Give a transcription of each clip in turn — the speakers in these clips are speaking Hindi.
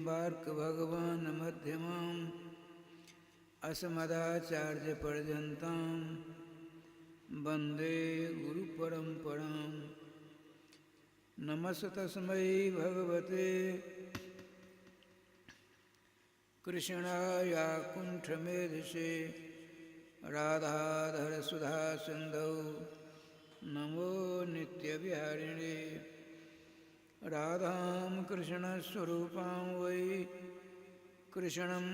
बार्क भगवान मध्यमाम् अस्मदाचार्यपर्यन्तां वन्दे गुरुपरम्पराम्। नमस्तस्मै भगवते कृष्णाय कुण्ठमेधसे राधाधरसुधासिन्धौ नमो नित्यविहारिणे। राधां कृष्णस्वरूपां वै कृष्णं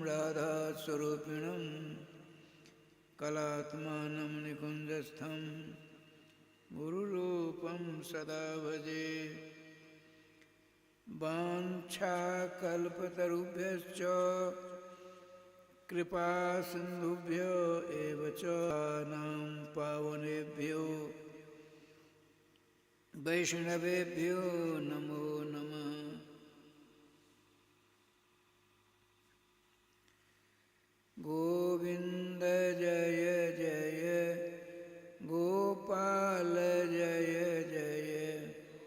राधास्वरूपिणं कलात्मानं निकुञ्जस्थं गुरुरूपं सदा भजे। वाञ्छाकल्पतरुभ्यश्च कृपासिन्धुभ्यो एव च नां पावनेभ्यो वैष्णवेभ्यो नमो नमः। गोविंद जय जय गोपाल जय जय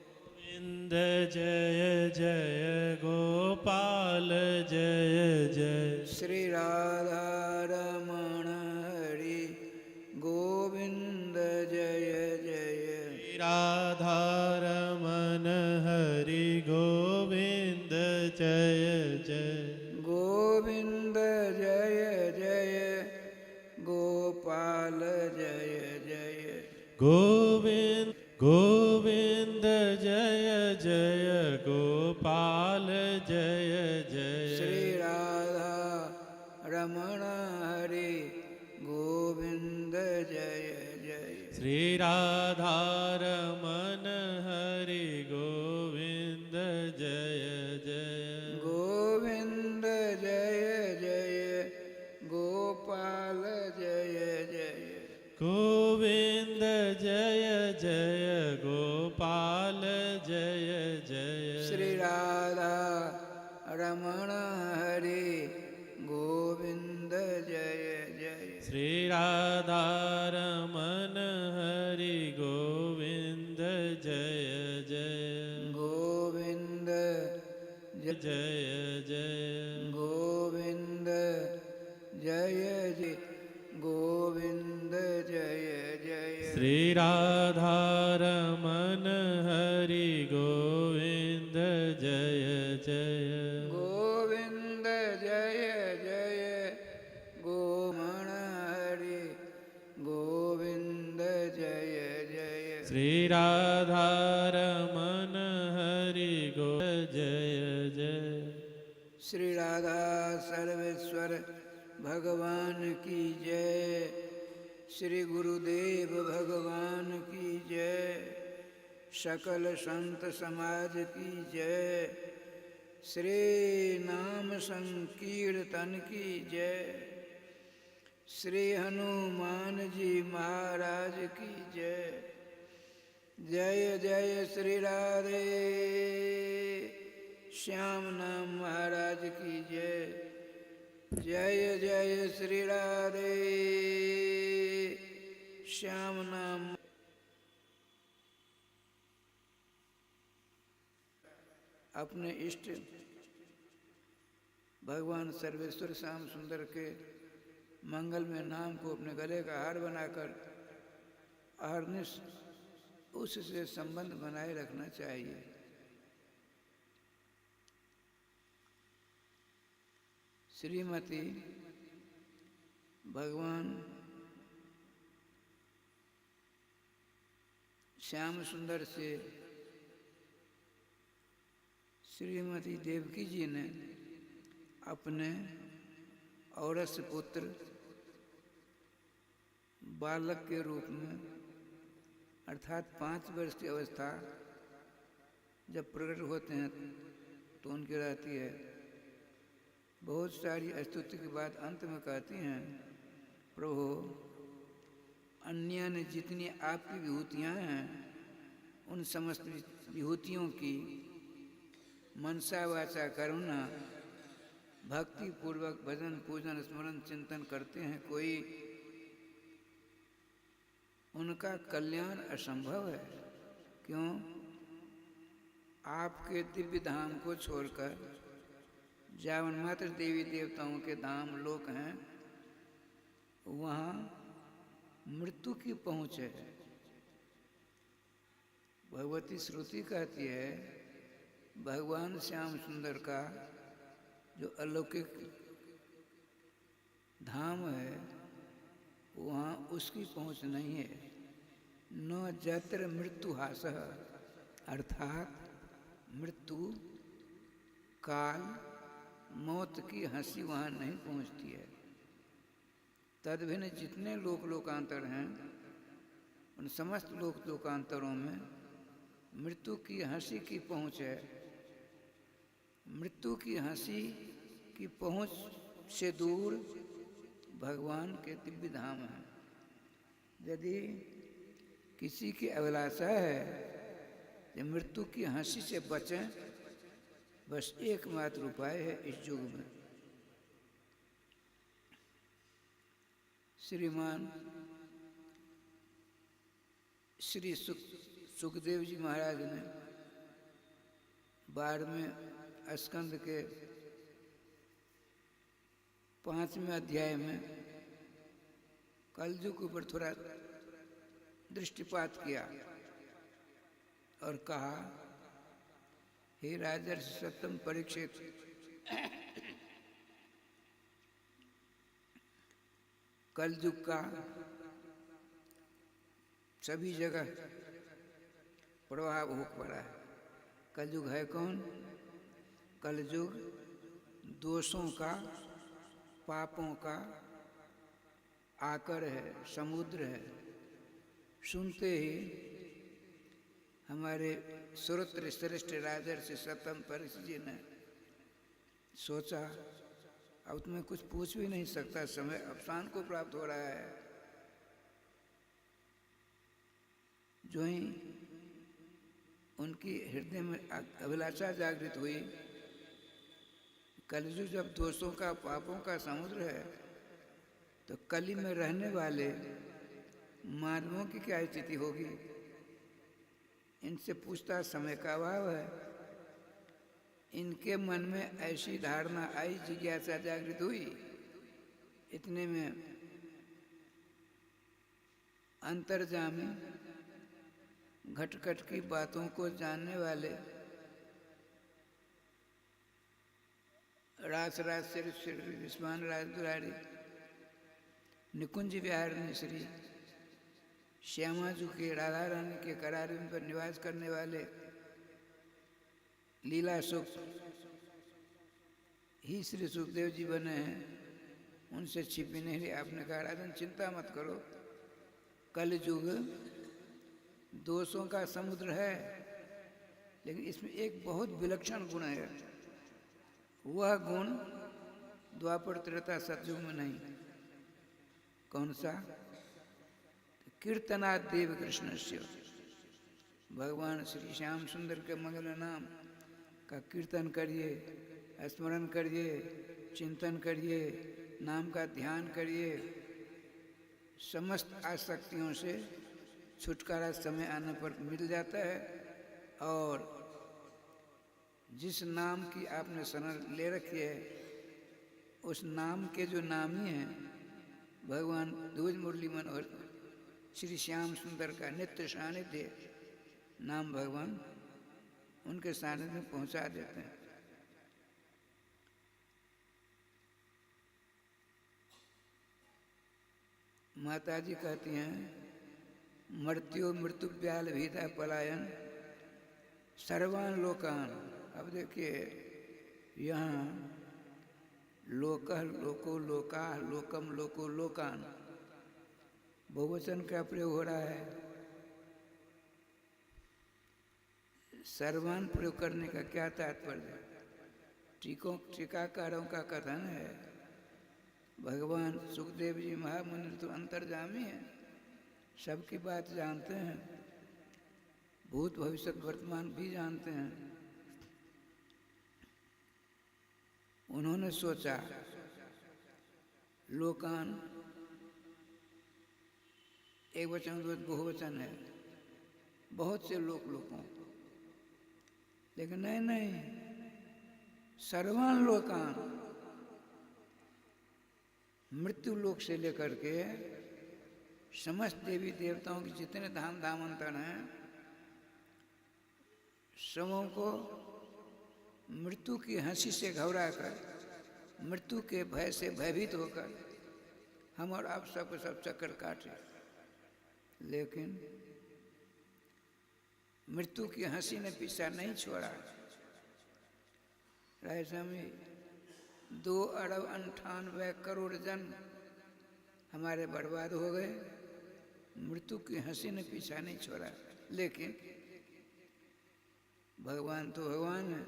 गोविंद जय जय गोपाल जय जय। श्री राधा रमण हरि गोविंद जय जय। राधा रमण हरि गोविंद जय जय। गोविंद जय जय गोपाल जय जय। गोविंद गोविंद जय जय गोपाल जय जय। श्री राधा रमण हरि गोविंद जय जय। श्री राधा रमण हरि गोविंद जय जय। गोविंद जय जय गोपाल जय जय। गोविंद जय जय गोपाल जय जय। श्री राधा रमण हरि गोविंद जय जय। श्री राधा रमण हरि गोविंद जय जय। गोविंद जय जय। गोविंद जय जय गोविंद जय जय। श्री राधा रमण हरि गोविंद जय जय। गोविंद जय जय गोमण हरि गोविंद जय जय। श्री राधा रमण हरि गोविंद जय जय। श्री राधा सर्वेश्वर भगवान की जय। श्री गुरुदेव भगवान की जय। सकल संत समाज की जय। श्री नाम संकीर्तन की जय। श्री हनुमान जी महाराज की जय। जय जय श्री राधे श्याम नाम महाराज की जय। जय जय श्री राधे श्याम नाम। अपने इष्ट भगवान सर्वेश्वर श्याम सुंदर के मंगल में नाम को अपने गले का हार बनाकर अहर्निश उससे संबंध बनाए रखना चाहिए। श्रीमती भगवान श्याम सुंदर से श्रीमती देवकी जी ने अपने औरस पुत्र बालक के रूप में अर्थात 5 वर्ष की अवस्था जब प्रकट होते हैं तो उनकी रहती है। बहुत सारी स्तुति के बाद अंत में कहती हैं, प्रभु अन्य ने जितनी आपकी विभूतियाँ हैं उन समस्त विभूतियों की मनसा वाचा करुणा भक्ति पूर्वक भजन पूजन स्मरण चिंतन करते हैं कोई उनका कल्याण असंभव है। क्यों? आपके दिव्य धाम को छोड़कर जावन मात्र देवी देवताओं के धाम लोक हैं, वहाँ मृत्यु की पहुँच है। भगवती श्रुति कहती है भगवान श्याम सुंदर का जो अलौकिक धाम है वहाँ उसकी पहुँच नहीं है। न जत्र मृत्यु हासः, अर्थात मृत्यु काल मौत की हंसी वहाँ नहीं पहुँचती है। तद्भिन्न जितने लोक लोकांतर हैं उन समस्त लोक लोकांतरों में मृत्यु की हंसी की पहुँच है। मृत्यु की हंसी की पहुँच से दूर भगवान के दिव्य धाम हैं। यदि किसी की अभिलाषा है कि मृत्यु की हंसी से बचें, बस एकमात्र उपाय है इस युग में। श्रीमान श्री सुखदेव जी महाराज ने बारहवें स्कंद के 5वें अध्याय में कलयुग के ऊपर थोड़ा दृष्टिपात किया और कहा, हे राजर्षि सप्तम परीक्षित, कलयुग का सभी जगह प्रभाव हो पड़ा है। कलयुग है कौन? कलयुग दोषों का, पापों का आकर है, समुद्र है। सुनते ही हमारे सुरत्र श्रेष्ठ राजर्षि सप्तम परीक्षित जी ने सोचा अब तो मैं कुछ पूछ भी नहीं सकता, समय अवसान को प्राप्त हो रहा है। जो ही उनकी हृदय में अभिलाषा जागृत हुई, कलयुग जब दोषों का, पापों का समुद्र है, तो कली में रहने वाले मानवों की क्या स्थिति होगी? इनसे पूछता समय का अभाव है। इनके मन में ऐसी धारणा आई, जिज्ञासा जागृत हुई। इतने में अंतर्जामी घट-घट की बातों को जानने वाले रास श्री विस्मान राज दुलारी निकुंज विहार में श्री श्यामाजू के, राधा रानी के करारियों पर निवास करने वाले लीला सुख ही श्री सुखदेव जी बने हैं। उनसे छिपी नहीं रही। आपने कहा राजन चिंता मत करो, कलयुग दोषों का समुद्र है, लेकिन इसमें एक बहुत विलक्षण गुण है। वह गुण द्वापर त्रेता सतयुग में नहीं। कौन सा? कीर्तनाद देव कृष्णस्य, भगवान श्री श्याम सुंदर के मंगल नाम का कीर्तन करिए, स्मरण करिए, चिंतन करिए, नाम का ध्यान करिए। समस्त आसक्तियों से छुटकारा समय आने पर मिल जाता है। और जिस नाम की आपने शरण ले रखी है, उस नाम के जो नामी हैं भगवान ध्वज मुरली मनोहर श्री श्याम सुंदर का नित्य सानिध्य नाम भगवान उनके सानिध्य में पहुंचा देते हैं। माता जी कहती हैं, मृत्यु मृत्यु व्याल भीता पलायन सर्वान लोकान। अब देखिए यहाँ लोकः लोको लोका, लोकम लोको लोकान बहुवचन का प्रयोग हो रहा है। सर्वान प्रयोग करने का क्या तात्पर्य? टीकाकारों का कथन है भगवान सुखदेव जी महामुनि तो अंतर्जामी हैं, सबकी बात जानते हैं, भूत भविष्य वर्तमान भी जानते हैं। उन्होंने सोचा लोकान एक वचन बहुवचन है, बहुत से लोगों, लेकिन नहीं, सर्वान लोकान, मृत्यु लोक से लेकर के समस्त देवी देवताओं के जितने धाम धामांतर हैं, सबों को मृत्यु की हंसी से घबराकर, मृत्यु के भय से भयभीत होकर हम और आप सब चक्कर काटे, लेकिन मृत्यु की हंसी ने पीछा नहीं छोड़ा। राय स्वामी 2,98 जन हमारे बर्बाद हो गए, मृत्यु की हंसी ने पीछा नहीं छोड़ा। लेकिन भगवान तो भगवान है,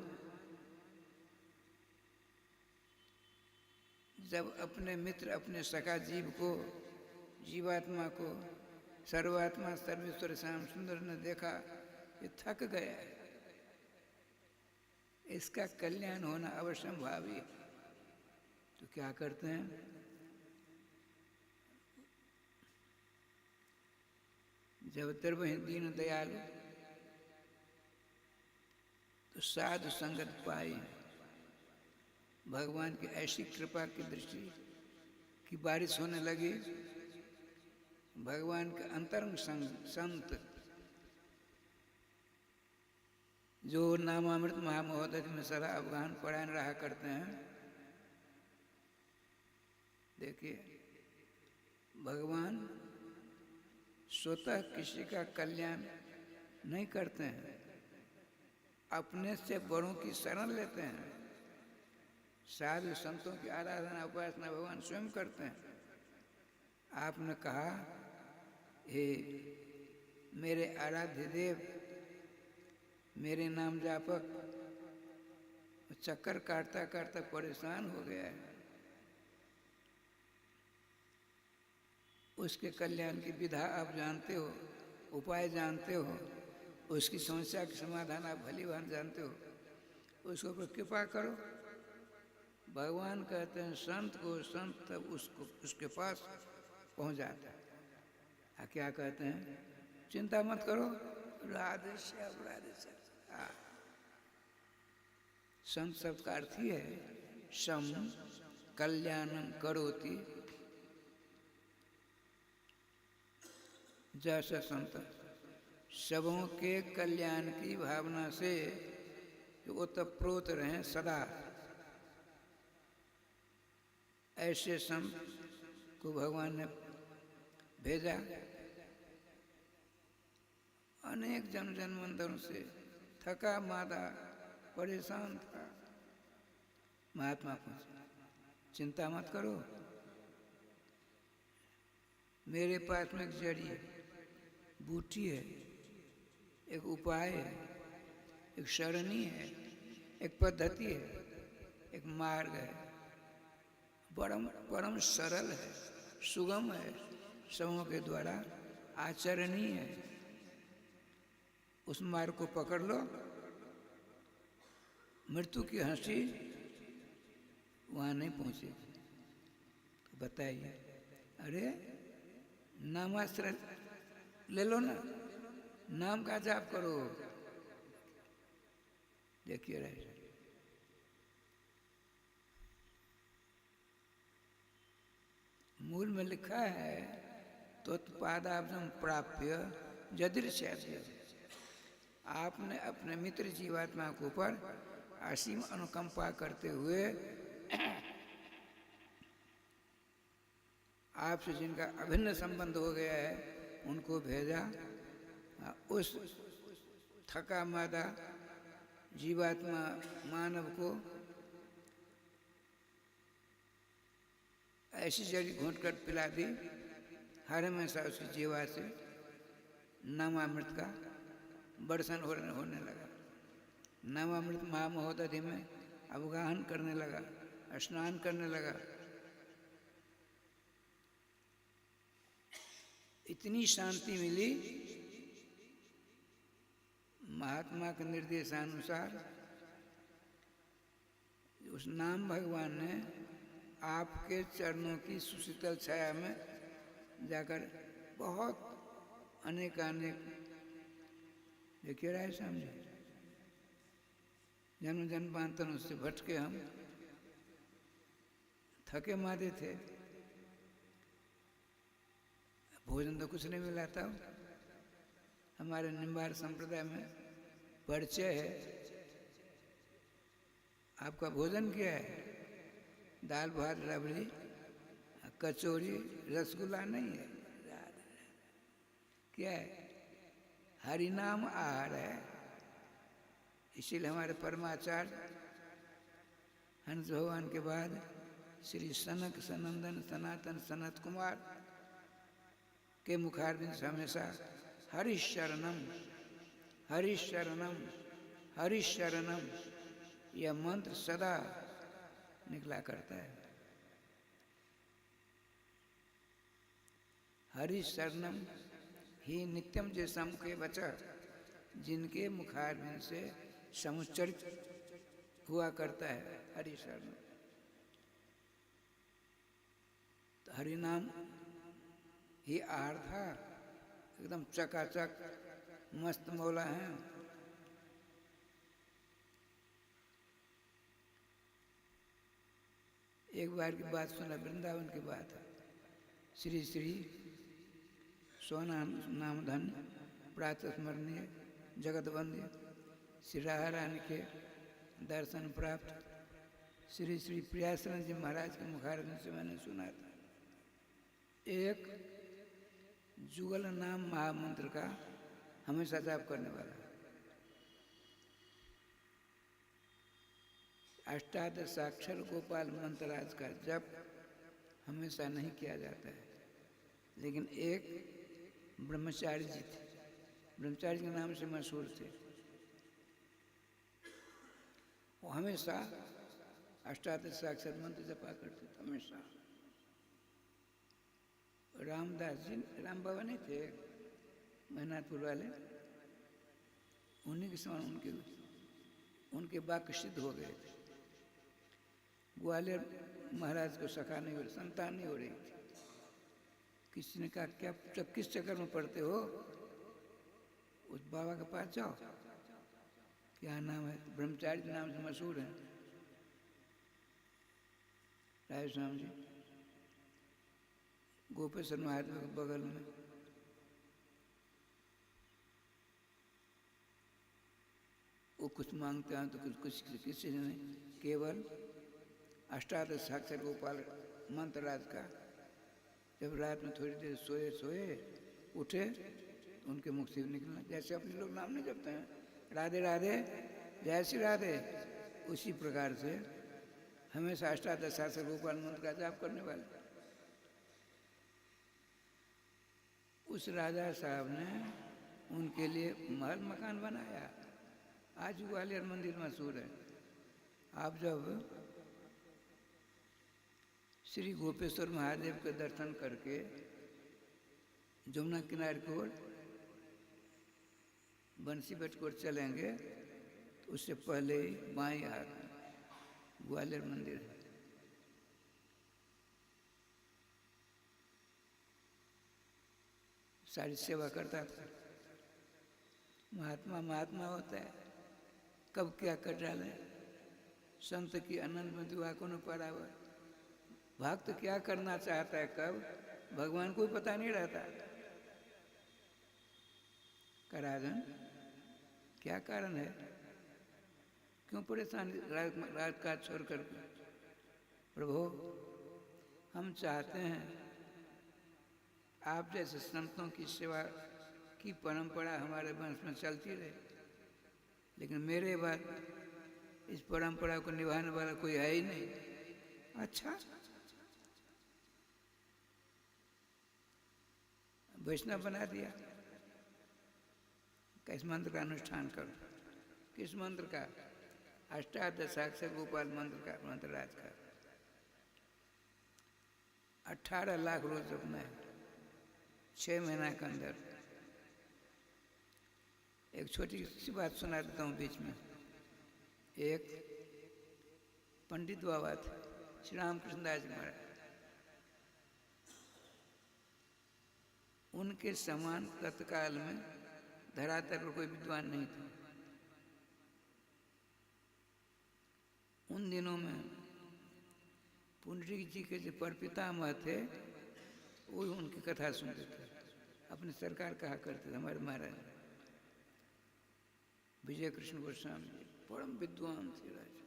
जब अपने मित्र अपने सखा जीव को, जीवात्मा को सर्वात्मा सर्वेश्वर श्याम सुंदर ने देखा कि थक गया है, इसका कल्याण होना अवश्यंभावी, तो क्या करते हैं, जब द्रवहि दीन दयालु तो साधु संगत पाई, भगवान की ऐसी कृपा की दृष्टि की बारिश होने लगी। भगवान के अंतरंग संत जो नामामृत महामहोदय में सदा अवगान परायण रहा करते हैं, देखिए भगवान स्वतः किसी का कल्याण नहीं करते हैं, अपने से बड़ों की शरण लेते हैं। साधु संतों की आराधना उपासना भगवान स्वयं करते हैं। आपने कहा, हे मेरे आराध्य देव, मेरे नाम जापक, चक्कर काटता काटता परेशान हो गया है, उसके कल्याण की विधा आप जानते हो, उपाय जानते हो, उसकी समस्या के समाधान आप भली भांति जानते हो, उसके ऊपर कृपा करो। भगवान कहते हैं संत को संत तब उसके पास पहुंच जाता है। क्या कहते हैं, चिंता मत करो, राधे श्याम राधे श्याम। संत शब्द का अर्थ ही है सम कल्याणम करोति, जैसा संत सबों के कल्याण की भावना से जो ओतप्रोत रहें सदा, ऐसे संत को भगवान ने भेजा। अनेक जन्म जन्मांतरों से थका मादा परेशान था, महात्मा पहुंचे, चिंता मत करो, मेरे पास में एक जड़ी है, बूटी है, एक उपाय है, एक सरणी है, एक पद्धति है, एक मार्ग है, परम सरल है, सुगम है, सबों के द्वारा आचरणीय है। उस मार्ग को पकड़ लो, मृत्यु की हंसी वहां नहीं पहुंचेगी। तो बताइए, अरे नामाश्रय ले लो ना, नाम का जाप करो। देखिए रहे मूल में लिखा है, त्वत्पादाब्जं प्राप्य यदिर्ष्यति, आपने अपने मित्र जीवात्मा के ऊपर असीम अनुकंपा करते हुए आपसे जिनका अभिन्न संबंध हो गया है उनको भेजा। उस थका मादा जीवात्मा मानव को ऐसी जड़ी घोंट कर पिला दी, हर हमेशा उसकी जीवा से नामामृत का बरसन होने लगा। नामामृत महामहोदधि में अवगाहन करने लगा, स्नान करने लगा। इतनी शांति मिली, महात्मा के निर्देशानुसार उस नाम भगवान ने आपके चरणों की सुशीतल छाया में जाकर बहुत अनेकानेक, देखिए राय समझे, जन्म जन्मांतर उससे भटके हम, थके मादे थे, भोजन तो कुछ नहीं मिला था। हमारे निम्बार संप्रदाय में परिचय है, आपका भोजन क्या है? दाल भात रबड़ी कचौरी रसगुल्ला नहीं है, क्या है? हरिनाम आहार है। इसीलिए हमारे परमाचार्य हंस भगवान के बाद श्री सनक सनंदन सनातन सनत कुमार के मुखारबिंद से हमेशा हरिशरणम हरिशरणम हरिशरणम यह मंत्र सदा निकला करता है। हरिशरणम ही नित्यम जैसा मुखे बचा, जिनके मुखारबिंद से समुच्चरित हुआ करता है हरिशरणम। तो हरिनाम ही आहार था, एकदम चकाचक मस्त मौला है। एक बार की बात सुना, वृंदावन की बात है। श्री श्री सोना नाम धन प्रातः स्मरणीय जगत वंद्य श्री राधा रानी के दर्शन प्राप्त श्री श्री प्रियासरण जी महाराज के मुखारबिंद से मैंने सुना था। एक जुगल नाम महामंत्र का हमेशा जाप करने वाला, अष्टादशाक्षर गोपाल मंत्राज का जप हमेशा नहीं किया जाता है। लेकिन एक ब्रह्मचारी जी थे, ब्रह्मचारी के नाम से मशहूर थे, वो हमेशा अष्टादशाक्षर मंत्र जपा करते थे हमेशा। रामदास जी, राम बाबा नहीं थे मेहनाथपुर वाले, उन्हीं के समान उनके वाक्य सिद्ध हो गए थे। ग्वालियर महाराज को सखा नहीं हो रही, संतान नहीं हो रही थी। किसी ने कहा क्या जब किस चक्कर में पढ़ते हो, उस बाबा के पास जाओ। क्या नाम है? ब्रह्मचारी के नाम से मशहूर है राय स्वामी जी, गोपेश्वर महादेव के बगल में। वो कुछ मांगते हैं तो कुछ किसी ने नहीं, केवल अष्टादशाक्षर गोपाल मंत्रराज का। जब रात में थोड़ी देर सोए उठे तो उनके मुख से निकलना, जैसे अपने लोग नाम नहीं जपते हैं राधे राधे जय श्री राधे, उसी प्रकार से हमेशा अष्टादशाक्षर गोपाल मंत्र का जाप करने वाले। उस राजा साहब ने उनके लिए महल मकान बनाया, आज ग्वालियर मंदिर मशहूर है। आप जब श्री गोपेश्वर महादेव के दर्शन करके जमुना किनारे की ओर बंसी बेट की ओर चलेंगे तो उससे पहले ही बाएं हाथ में ग्वालियर मंदिर है। सारी सेवा करता था। महात्मा महात्मा होता है, कब क्या कर डाले। संत की अनंत में दुआ को न परावर, भक्त क्या करना चाहता है कब, भगवान को भी पता नहीं रहता। कराजन क्या कारण है, क्यों परेशान रात का छोड़ कर? प्रभु हम चाहते हैं आप जैसे संतों की सेवा की परंपरा हमारे वंश में चलती रहे, लेकिन मेरे बाद इस परंपरा को निभाने वाला कोई है ही नहीं। अच्छा, वैष्णव बना दिया। किस मंत्र का अनुष्ठान करो? किस मंत्र का? अष्टादशाक्षर गोपाल मंत्र का, मंत्रराज का। 18 लाख रोज जपना है 6 महीना के अंदर। एक छोटी सी बात सुना देता हूँ बीच में। एक पंडित बाबा थे, श्री रामकृष्ण दास जी महाराज। उनके समान तत्काल में धरातल पर कोई विद्वान नहीं था। उन दिनों में पुंडरीक जी के जो परपितामह थे वो उनकी कथा सुनते थे, अपनी सरकार कहा करते थे हमारे महाराज विजय कृष्ण गोस्वामी जी परम विद्वान थे राजा।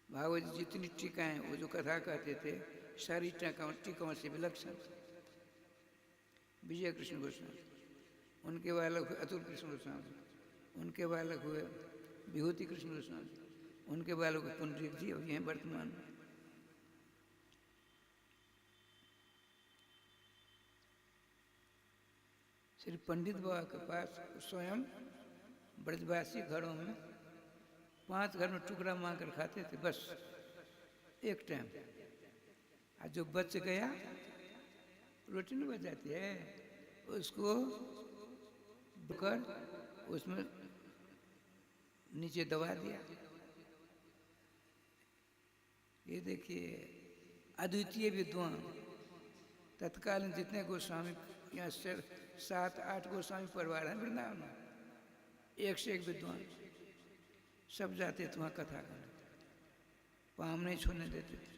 भागवत जी जितनी टीकाएं वो जो कथा कहते थे सारी टीकाओं से विलक्षण। विजय कृष्ण गोस्वामी, उनके बालक हुए अतुल कृष्ण गोस्वामी, उनके बालक हुए विभूति कृष्ण गोस्वामी, उनके बालक पुंडरीक जी और यहीं वर्तमान में। श्री पंडित बाबा के पास स्वयं ब्रजवासी घरों में 5 घर में टुकड़ा मांग कर खाते थे बस एक टाइम। और जो बच गया रोटी नहीं बच जाती है उसको कर उसमें नीचे दबा दिया। ये देखिए अद्वितीय विद्वान तत्कालीन जितने गोस्वामी यहाँ से 7-8 गोस्वामी परिवार हैं वृंदावन में, एक से एक विद्वान सब जाते थे वहाँ कथा करने, पाँव नहीं छूने देते थे।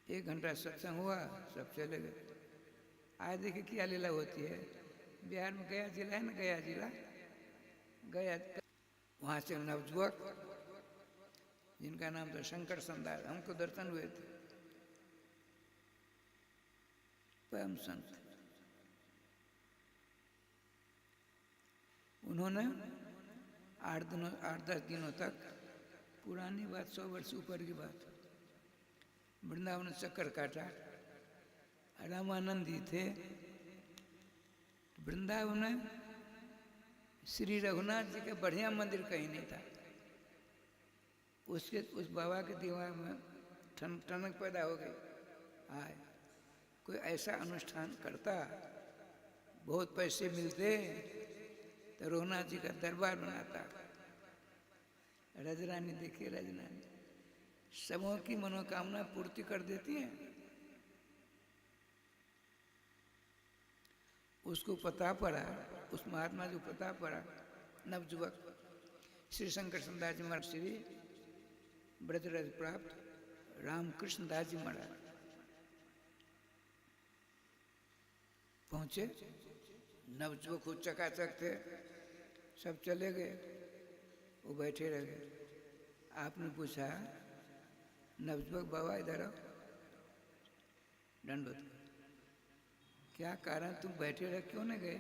1 घंटा सत्संग हुआ सब चले गए। आज देखिए क्या लीला होती है बिहार में, गया जिला है ना, गया जिला, गया वहाँ से नवजुवक जिनका नाम था शंकर संदास, हमको दर्शन हुए थे, परम संत। उन्होंने 8-10 दिनों तक, पुरानी बात 100 वर्ष ऊपर की बात, वृंदावन में चक्कर काटा। रामानंद जी थे वृंदावन में, श्री रघुनाथ जी के बढ़िया मंदिर कहीं नहीं था। उस बाबा के दिमाग में ठनक पैदा हो गई, आए कोई ऐसा अनुष्ठान करता, बहुत पैसे मिलते तो रघुनाथ जी का दरबार बनाता। रजरानी देखिए, रजरानी सबों की मनोकामना पूर्ति कर देती है। उसको पता पड़ा, उस महात्मा जो पता पड़ा नवजुवक श्री शंकर संदास जी महाराज, श्री ब्रजराज प्राप्त रामकृष्ण दास जी महाराज पहुंचे। नवजुवक को चकाचक थे, सब चले गए, वो बैठे रह गए। आपने पूछा नवजुवक बाबा इधर आओ, दंडवत, क्या कारण तुम बैठे रह क्यों नहीं गए?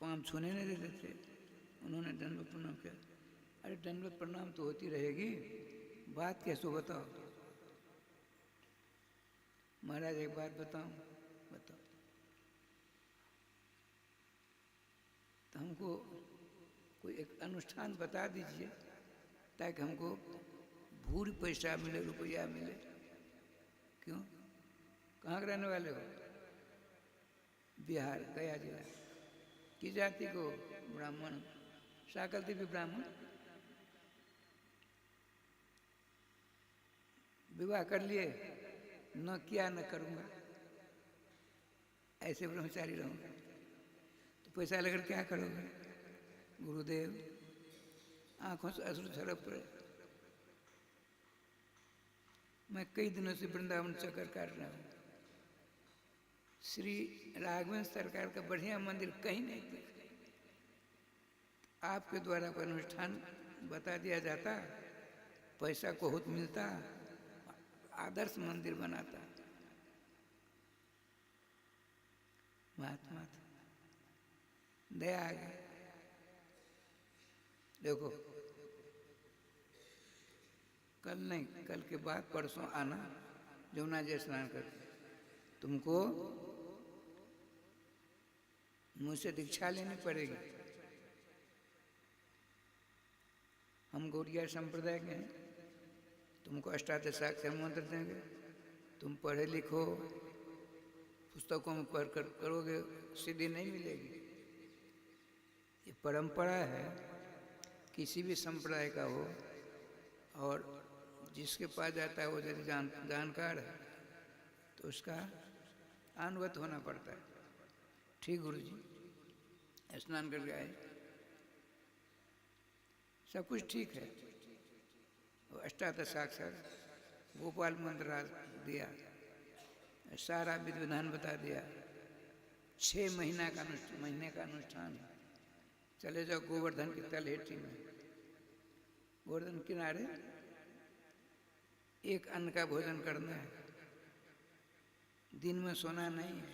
पाँव छूने नहीं देते थे। उन्होंने दंडवत प्रणाम किया। अरे दंडवत प्रणाम तो होती रहेगी, बात कैसे बताओ? महाराज एक बात बताऊं, बताओ। तो हमको कोई एक अनुष्ठान बता दीजिए ताकि हमको भूरी पैसा मिले, रुपया मिले। क्यों? कहाँ के रहने वाले हो? बिहार, गया जिला। की जाति को? ब्राह्मण। साकलती भी ब्राह्मण। विवाह कर लिए? न किया, न करूँगा, ऐसे ब्रह्मचारी रहूँगा। तो पैसा लेकर क्या करोगे? गुरुदेव आंखों से अश्रु झलक पड़े। मैं कई दिनों से वृंदावन चक्कर काट रहा हूँ, श्री राघवेंद्र सरकार का बढ़िया मंदिर कहीं नहीं दिखा। आपके द्वारा कोई अनुष्ठान बता दिया जाता, पैसा बहुत मिलता, आदर्श मंदिर बनाता। महात्मा था, दया आ गई। देखो कल नहीं, कल के बाद परसों आना, जमुना जी स्नान कर, तुमको मुझसे दीक्षा लेनी पड़ेगी। हम गौड़िया संप्रदाय के हैं, तुमको अष्टादशाक्षर मंत्र देंगे, तुम पढ़े लिखो, पुस्तकों में पढ़ कर करोगे, सिद्धि नहीं मिलेगी। ये परंपरा है, किसी भी संप्रदाय का हो, और जिसके पास जाता है वो यदि जानकार है तो उसका अनुगत होना पड़ता है। ठीक गुरु जी, स्नान करके आए, सब कुछ ठीक है। वो अष्टादशाक्षर गोपाल मंत्र दिया, सारा विधि विधान बता दिया। 6 महीने का अनुष्ठान है। चले जाओ गोवर्धन की तलहेटी में, गोवर्धन किनारे एक अन्न का भोजन करना है, दिन में सोना नहीं है।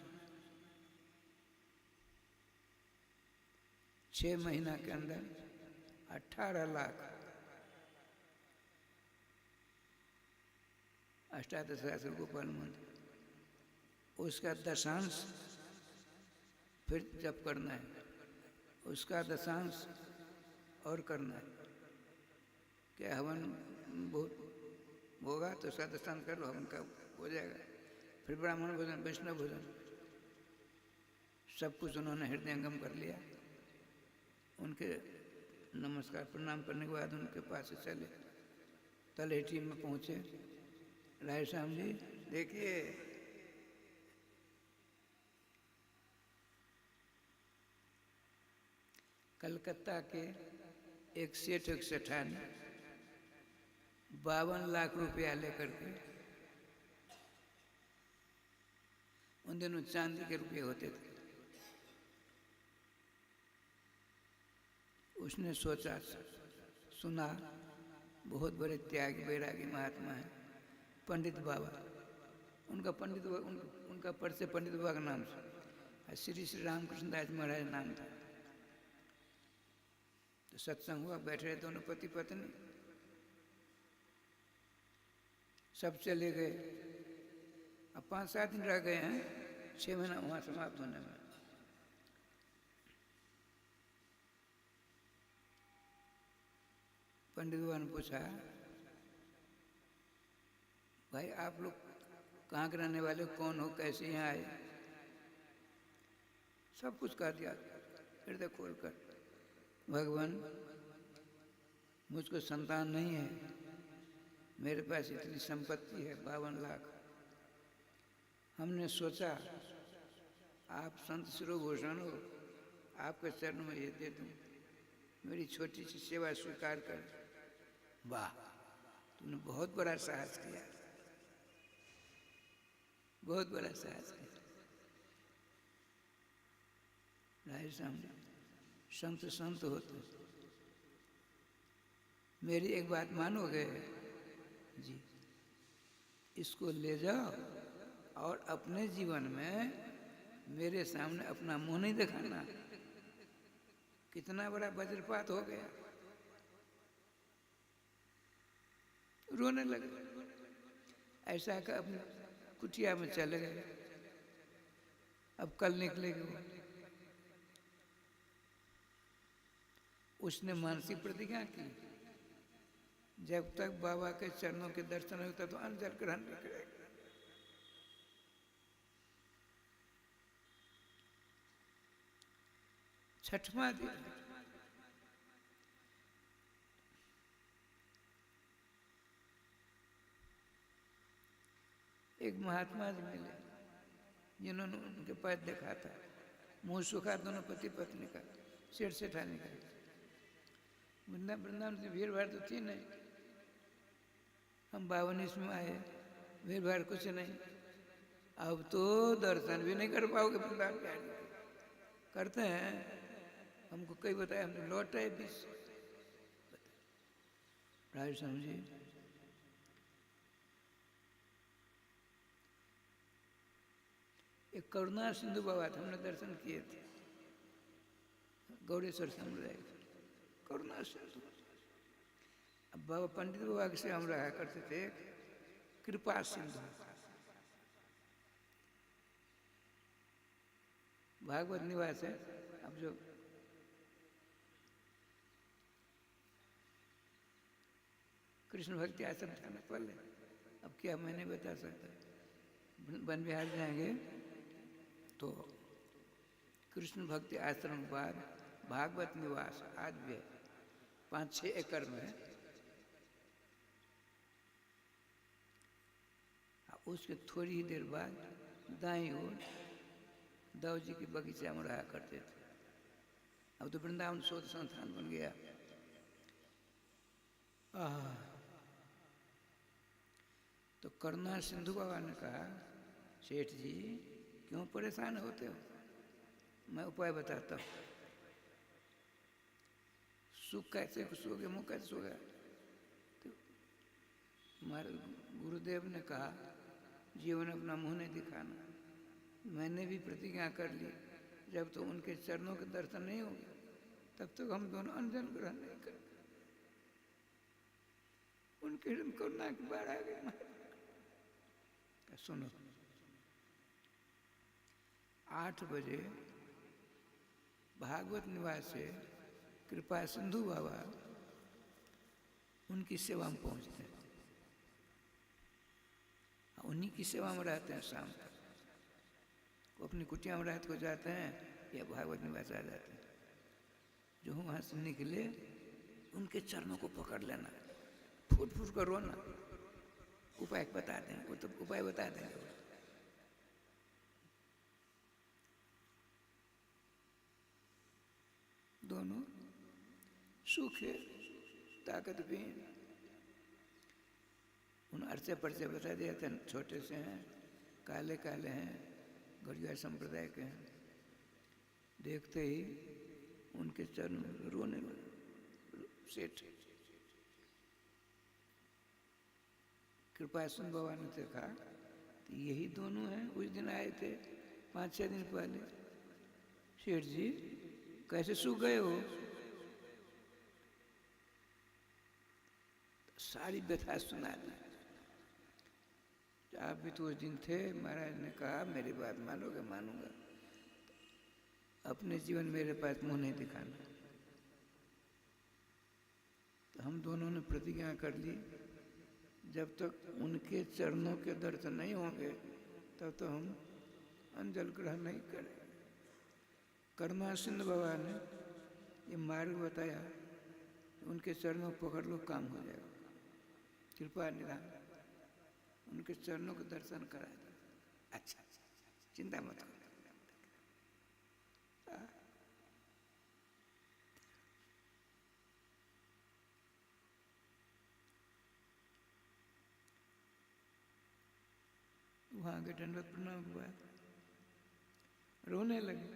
6 महीना के अंदर 18 लाख अष्टादशाक्षर गोपाल मंत्र, उसका दशांश फिर जप करना है, उसका दशांश और करना है। क्या हवन बहुत होगा तो उसका दशांश कर लो, हवन का हो जाएगा। फिर ब्राह्मण भोजन, वैष्णव भोजन, सब कुछ उन्होंने हृदयंगम कर लिया। उनके नमस्कार प्रणाम करने के बाद उनके पास से चले, तलहेटी में पहुँचे। राय श्याम जी देखिए, कलकत्ता के एक सेठ एक सेठानी 52 लाख रुपया लेकर के, उन दिनों चांदी के रुपये होते थे, उसने सोचा, सुना बहुत बड़े त्यागी वैरागी महात्मा है पंडित बाबा, उनका परिचय पंडित बाबा का नाम से, श्री श्री रामकृष्ण दास महाराज नाम था। तो सत्संग हुआ, बैठे रहे दोनों पति पत्नी, सब चले गए। अब 5-7 दिन रह गए हैं 6 महीना वहाँ समाप्त होने में। पंडित बाबा ने पूछा, भाई आप लोग कहाँ के रहने वाले, कौन हो, कैसे यहाँ आए? सब कुछ कह दिया हृदय खोलकर। भगवान मुझको संतान नहीं है, मेरे पास इतनी संपत्ति है 52 लाख। हमने सोचा आप संत शिरोभूषण हो, आपके चरण में ये दे दूं, मेरी छोटी सी सेवा स्वीकार कर। वाह, तूने बहुत बड़ा साहस किया, बहुत बड़ा साहस किया। राय सामने संत संत होते, मेरी एक बात मानोगे जी? इसको ले जाओ और अपने जीवन में मेरे सामने अपना मुंह नहीं दिखाना। कितना बड़ा वज्रपात हो गया, रोने लगे। ऐसा कर अपने कुटिया में चले गए। अब कल निकलेगी वो। उसने मानसिक प्रतिज्ञा की, जब तक बाबा के चरणों के दर्शन नहीं होता तो अन्न जल ग्रहण नहीं करेगा। छठवां दिन एक महात्मा जी मिले, जिन्होंने उनके पैर देखा था, मुंह सूखा दोनों पति पत्नी का, सेठ सेठानी का। वृंदावन से भीड़ भाड़ तो थी नहीं, हम 52 में आए, भीड़ भाड़ कुछ नहीं। अब तो दर्शन भी नहीं कर पाओगे वृंदावन के आगे। करते हैं, हमको कई बताया, हमने लौट आए 20। राज समझिए, एक करुणा सिंधु बाबा थे, हमने दर्शन किए थे गौरेश्वर समुदाय, करुणा सिंधु। अब बाबा पंडित बाबा से हम रहा करते थे कृपा सिंधु। भागवत निवास है। अब जो कृष्ण भक्ति आश्रम था ना पहले, अब क्या मैं नहीं बता सकता। वन विहार जाएंगे तो कृष्ण भक्ति आश्रम के बाद भागवत निवास आज भी 5-6 एकड़ में। उसके थोड़ी ही देर बाद दाईं ओर दाऊ जी की बगीचा में रहा करते थे। अब तो वृंदावन शोध संस्थान बन गया। आह। तो करुणा सिंधु बाबा ने कहा, सेठ जी क्यों परेशान होते हो, मैं उपाय बताता हूँ। सुख कैसे सोगे, मुँह कैसे सोगा। तो हमारे गुरुदेव ने कहा, जीवन अपना मुँह नहीं दिखाना। मैंने भी प्रतिज्ञा कर ली, जब तो उनके चरणों के दर्शन नहीं होंगे तब तक हम दोनों अनजन ग्रहण नहीं करेंगे। उनके हृदय करुणा की बाढ़ आ गई। सुनो, 8 बजे भागवत निवास से कृपा सिंधु बाबा उनकी सेवा में पहुंचते हैं, उन्हीं की सेवा में रहते हैं। शाम तक वो अपनी कुटिया में रात को जाते हैं या भागवत निवास आ जाते हैं। जो वहाँ से निकले उनके चरणों को पकड़ लेना, फूट फूट कर रोना, उपाय बता देंगे वो, तो उपाय बता देंगे वो। दोनों सूखे ताकतहीन, उन अर्चे पर्चे बता दिया था, छोटे से हैं, काले काले हैं, गढ़िया संप्रदाय के हैं। देखते ही उनके चरण रोने लगे। सेठ कृपा सिंह बाबा ने देखा तो यही दोनों हैं, उस दिन आए थे 5-6 दिन पहले। सेठ जी कैसे सूख गए हो। सारी व्यथा सुना दी। आप भी तो उस दिन थे, महाराज ने कहा मेरी बात मानोगे, मानूंगा, अपने जीवन मेरे पास मुंह नहीं दिखाना। तो हम दोनों ने प्रतिज्ञा कर ली, जब तक उनके चरणों के दर्शन नहीं होंगे तब तो हम अंजल ग्रहण नहीं करें। करुणा सिंधु बाबा ने ये मार्ग बताया, उनके चरणों पकड़ लो काम हो जाएगा। कृपा निधान उनके चरणों के दर्शन कराया था। अच्छा, चिंता मत करो। वहाँ के दंडवत प्रणाम हुआ, रोने लगे।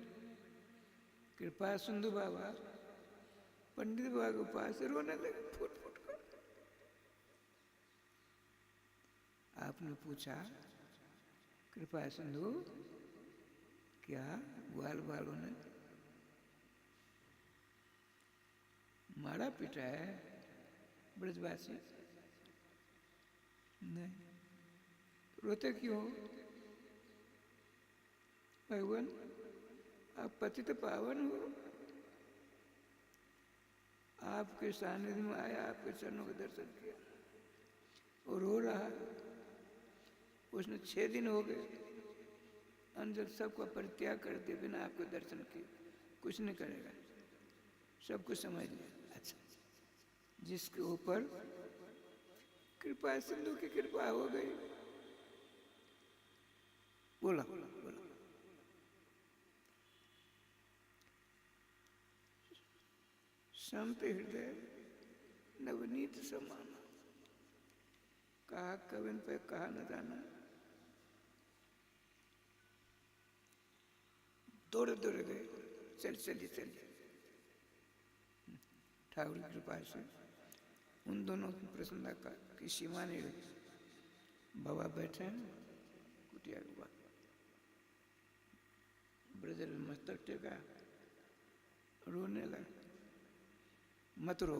कृपा सिंधु बाबा पंडित बाबा के पास रोने लगे, फुट फुट कर। आपने पूछा, कृपा सिंधु क्या ग्वाल वालों ने मारा पीटा है ब्रजवासी? नहीं। रोते क्यों? भगवान आप पतित पावन हो, आपके सानिध्य में आया, आपके चरणों के दर्शन किया और रो रहा। उसने 6 दिन हो गए अंजल सबका परित्याग कर दिया, बिना आपके दर्शन किए कुछ नहीं करेगा। सब कुछ समझ लिया। अच्छा, जिसके ऊपर कृपा सिंधु की कृपा हो गई, बोला बोला संत हृदय नवनीत समाना, कहा कविन पे कहा न जाना। दौड़े दौड़े गए, चलिए ठाकुर की कृपा से उन दोनों की प्रसन्नता की सीमा नहीं रही। बाबा बैठे हैं कुटिया के बाद, ब्रजर मस्तक टेका, रोने लगा। मत रो,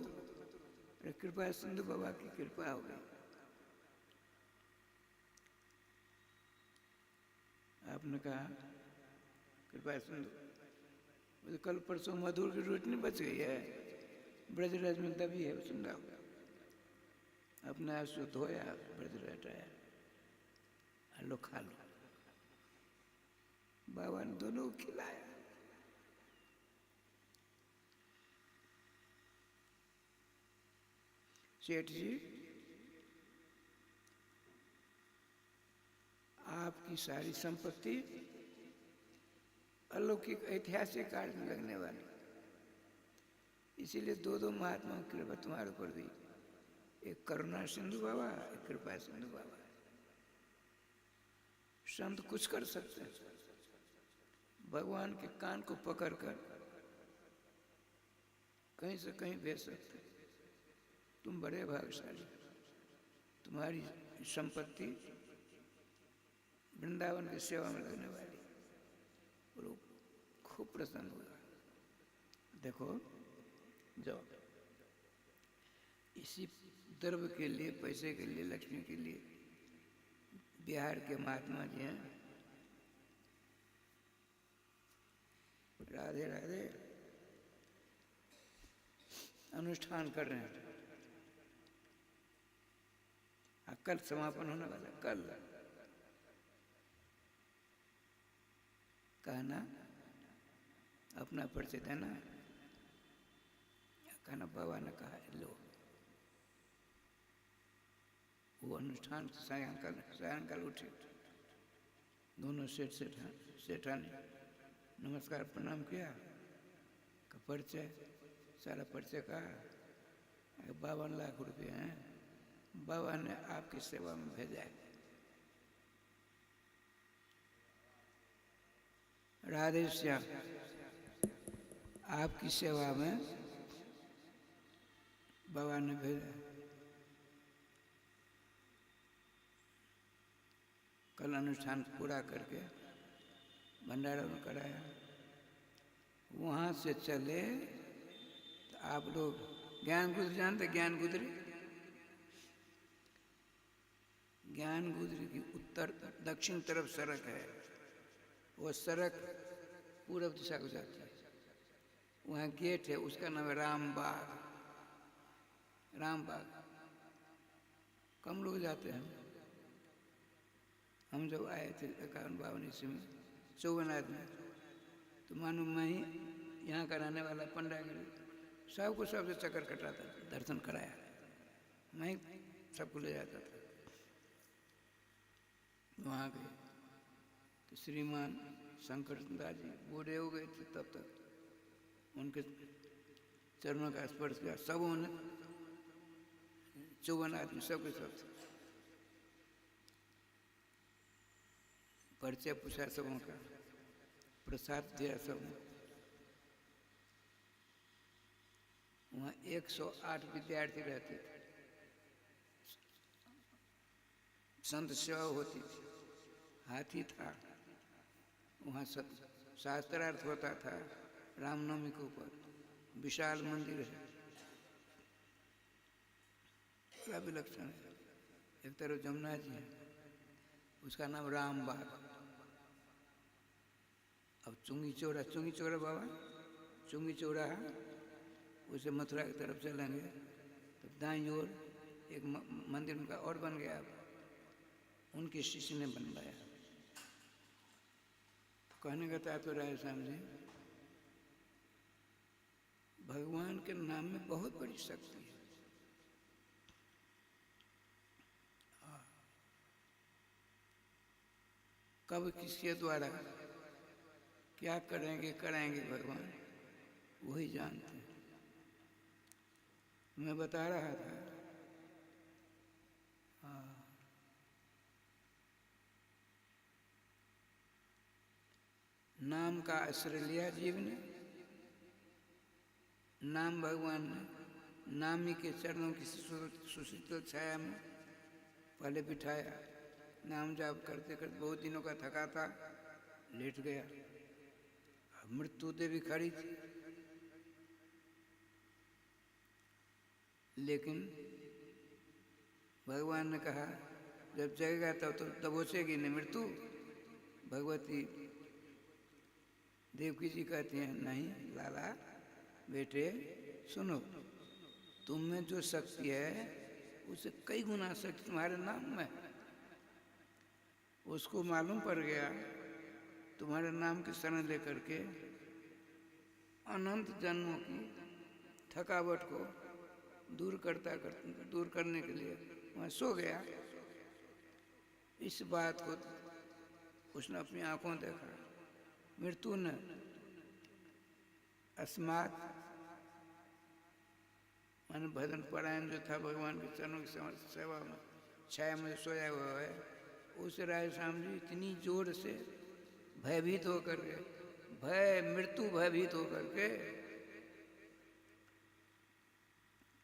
कृपा सिंधु बाबा की कृपा हो गई। आपने कहा कृपा सिंधु, मुझे कल परसों मधुर की रोटी बच गई है, ब्रजराज में दबी है, सुंदा होगा। अपने आप से धोया, ब्रजराज हटाया, लो खा लो। बाबा ने दोनों को खिलाया। सेठ जी आपकी सारी संपत्ति अलौकिक ऐतिहासिक कार्य में लगने वाली, इसीलिए 2 महात्माओं की कृपा तुम्हारे ऊपर दी। एक करुणा सिंधु बाबा, एक कृपा सिंधु बाबा। संत कुछ कर सकते हैं, भगवान के कान को पकड़कर कहीं से कहीं भेज सकते। तुम बड़े भाग्यशाली, तुम्हारी संपत्ति वृंदावन की सेवा में लगने वाली। और वो खूब प्रसन्न हुआ। देखो, जाओ, इसी द्रव्य के लिए, पैसे के लिए, लक्ष्मी के लिए बिहार के महात्मा जी हैं, राधे राधे, अनुष्ठान कर रहे हैं। कल समापन होने वाला, कल कहना, अपना परिचय देना, कहना बाबा ने कहा लो। वो अनुष्ठान सायंकाल उठे, दोनों सेठा ने नमस्कार प्रणाम किया, का परिचय, सारा परिचय कहा। 52 लाख रुपये हैं, बाबा ने आपकी सेवा में भेजा है। राधे श्याम, आपकी सेवा में बाबा ने भेजा। कल अनुष्ठान पूरा करके भंडारा में कराया। वहाँ से चले तो आप लोग ज्ञान गुदरी जानते? ज्ञान गुदरी, ज्ञान गुदरी की उत्तर दक्षिण तरफ सड़क है। वो सड़क पूरब दिशा को जाती है। वहाँ गेट है, उसका नाम है रामबाग। रामबाग कम लोग जाते हैं। हम जब आए थे 51-52 ईस्वी में, 54 आदमी, तो मानो मैं ही यहाँ का रहने वाला पंडागिरी, सबको सबसे चक्कर कटाता था, दर्शन कराया, मैं ही सबको ले जाता था। वहाँ गए तो श्रीमान शंकर दास जी बूढ़े हो गए थे तब तक, उनके चरणों का स्पर्श किया। सब उन्हें 54 आदमी सबके सब थे। परिचय पूछा सबों का, प्रसाद दिया सबों। वहाँ 108 विद्यार्थी रहते थे। संत सेवा होती थी, हाथी था वहाँ, शास्त्रार्थ होता था रामनवमी के ऊपर। विशाल मंदिर है, बड़ा विलक्षण है। एक तरफ जमुना जी है, उसका नाम रामबाग। अब चुंगी चौरा बाबा, चुंगी चौरा उसे मथुरा की तरफ चलेंगे तो दाईं ओर एक मंदिर उनका और बन गया। अब उनके शिष्य ने बनवाया। कहने का तात्पर्य है सामने, भगवान के नाम में बहुत बड़ी शक्ति है। कब किसके द्वारा क्या करेंगे भगवान वही जानते हैं। मैं बता रहा था, नाम का आश्रय लिया जीव ने, नाम भगवान ने नामी के चरणों की सुशीतल छाया में पहले बिठाया। नाम जाप करते करते बहुत दिनों का थका था, लेट गया। अब मृत्यु देवी खड़ी थी, लेकिन भगवान ने कहा जब जगेगा तब तो दबोचेगी नहीं मृत्यु। भगवती देवकी जी कहती हैं, नहीं लाला बेटे सुनो, तुम में जो शक्ति है उससे कई गुना शक्ति तुम्हारे नाम में। उसको मालूम पड़ गया तुम्हारे नाम की शरण लेकर के अनंत जन्मों की थकावट को दूर करने के लिए वहाँ सो गया। इस बात को उसने अपनी आंखों देखा। मृत्यु ने अस्मात् मन भजन परायण जो था भगवान के चरणों की सेवा में छाया में सोया हुआ है, उस राय श्याम जी इतनी जोर से भयभीत होकर के, मृत्यु भयभीत होकर के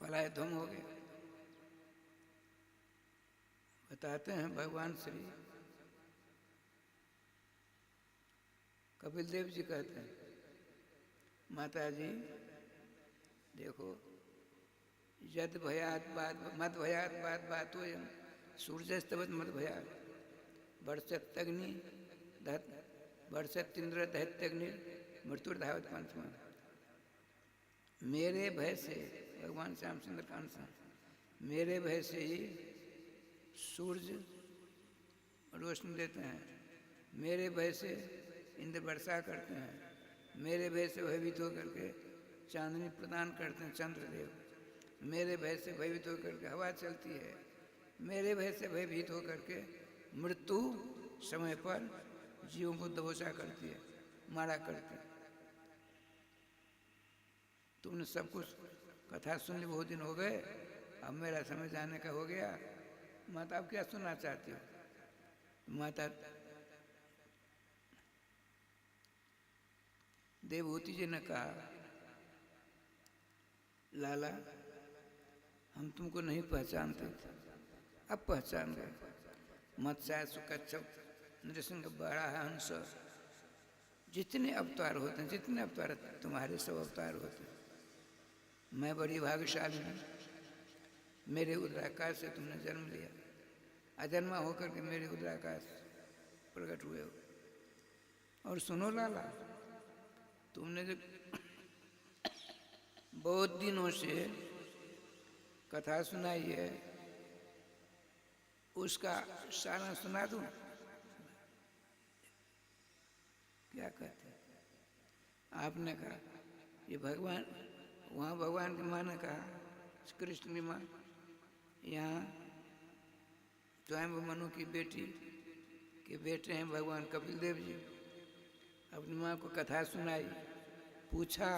पलाय धुम हो गए। बताते हैं भगवान श्री कपिल देव जी कहते हैं, माता जी देखो, यद भयात बात मत भयात बात हो सूर्यस्तवत मत भयात वर्षत अग्नि वर्षत इंद्र दैत्यग्नि मृत्युर्धावत पंचमा। मेरे भय से, भगवान श्याम सुंदर कांत से, मेरे भय से ही सूर्य रोशनी देते हैं, मेरे भय से इंद्र वर्षा करते हैं, मेरे भय से भयभीत होकर के चांदनी प्रदान करते हैं चंद्रदेव, मेरे भय से भयभीत होकर के हवा चलती है, मेरे भय से भयभीत होकर के मृत्यु समय पर जीवों को दबोचा करती है, मारा करती है। तुमने सब कुछ कथा सुन ली, बहुत दिन हो गए, अब मेरा समय जाने का हो गया। माता आप क्या सुनना चाहती हो? माता देवहूति जी ने कहा, लाला हम तुमको नहीं पहचानते थे, अब पहचान गए। मत्स्याय सुकच्छप नृसिंह बड़ा हंस, जितने अवतार होते हैं, जितने अवतार तुम्हारे सब अवतार होते हैं, मैं बड़ी भाग्यशाली हूँ। मेरे उदराकाश से तुमने जन्म लिया, अजन्मा होकर के मेरे उदराकाश प्रकट हुए हो। और सुनो लाला, तुमने जो बहुत दिनों से कथा सुनाई है, उसका सारा सुना दूं? क्या कहते हैं? आपने कहा ये भगवान, वहाँ भगवान की माँ ने कहा, कृष्ण की माँ, यहाँ स्वयं मनु की बेटी के बेटे हैं भगवान कपिल देव जी। अपनी माँ को कथा सुनाई, पूछा,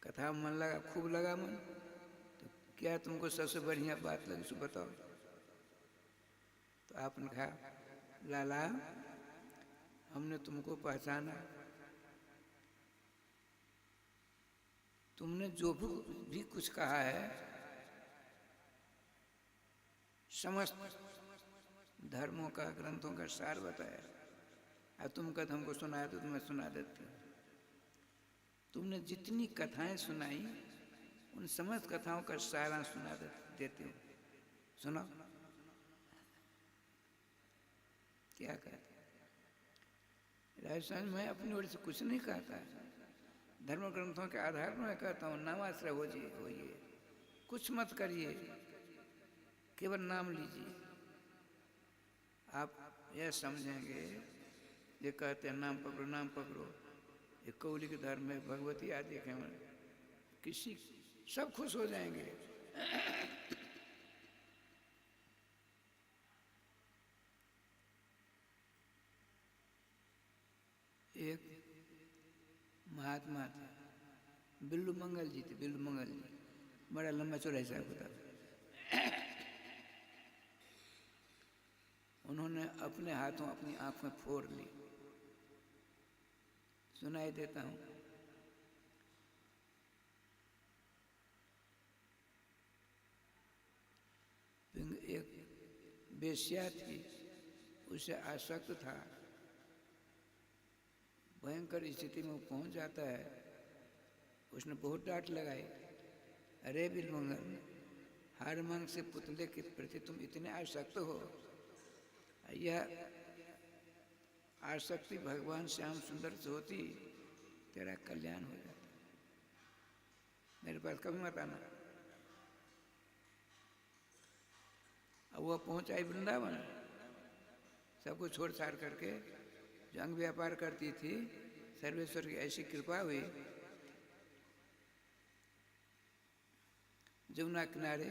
कथा में मन लगा, खूब लगा मन, तो क्या तुमको सबसे बढ़िया बात लगी सो बताओ। तो आपने कहा, लाला हमने तुमको पहचाना, तुमने जो भी कुछ कहा है समस्त धर्मों का, ग्रंथों का सार बताया। अब तुम कहते हमको सुनाया तो तुम्हें सुना देती हूँ। तुमने जितनी कथाएं सुनाई, उन समस्त कथाओं का सारांश सुना देती हूँ, सुनो। क्या कहते? राजस्थान में अपनी ओर से कुछ नहीं कहता है, धर्म ग्रंथों के आधार पर मैं कहता हूँ, नामाश्रय होइए, कुछ मत करिए, केवल नाम लीजिए। आप यह समझेंगे, ये कहते हैं नाम पकड़ो, नाम पकड़ो, ये कौलिक धर्म है, भगवती आदि के किसी सब खुश हो जाएंगे। एक महात्मा थे, बिल्लू मंगल जी थे, बिल्लू मंगल जी, बड़ा लंबा चौड़ा हिसाब किताब। उन्होंने अपने हाथों अपनी आंख में फोड़ ली, सुनाई देता हूँ। एक बेश्या थी, उसे आसक्त था, भयंकर स्थिति में पहुंच जाता है। उसने बहुत डांट लगाई, अरे बिलमंगल, हर मांग से पुतले के प्रति तुम इतने आसक्त हो, यह आसक्ति भगवान श्याम सुंदर से होती, तेरा कल्याण हो जाता। मेरे पास कभी मत आना। अब वह पहुंच आई वृंदावन, सब कुछ छोड़ छाड़ करके, जो अंग व्यापार करती थी, सर्वेश्वर की ऐसी कृपा हुई, जमुना किनारे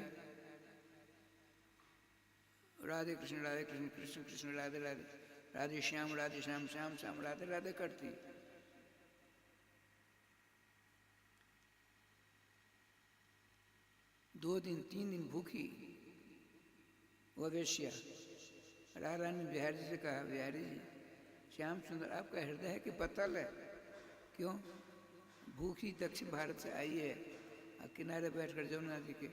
राधे कृष्ण कृष्ण कृष्ण राधे राधे, राधे श्याम श्याम श्याम राधे राधे करती। 2 दिन 3 दिन भूखी वह वेश्या। राजा ने बिहारी जी से कहा, बिहारी जी, श्याम सुंदर आपका हृदय है कि पत्तल है? क्यों? भूखी दक्षिण भारत से आई है और किनारे बैठकर जमुना जी के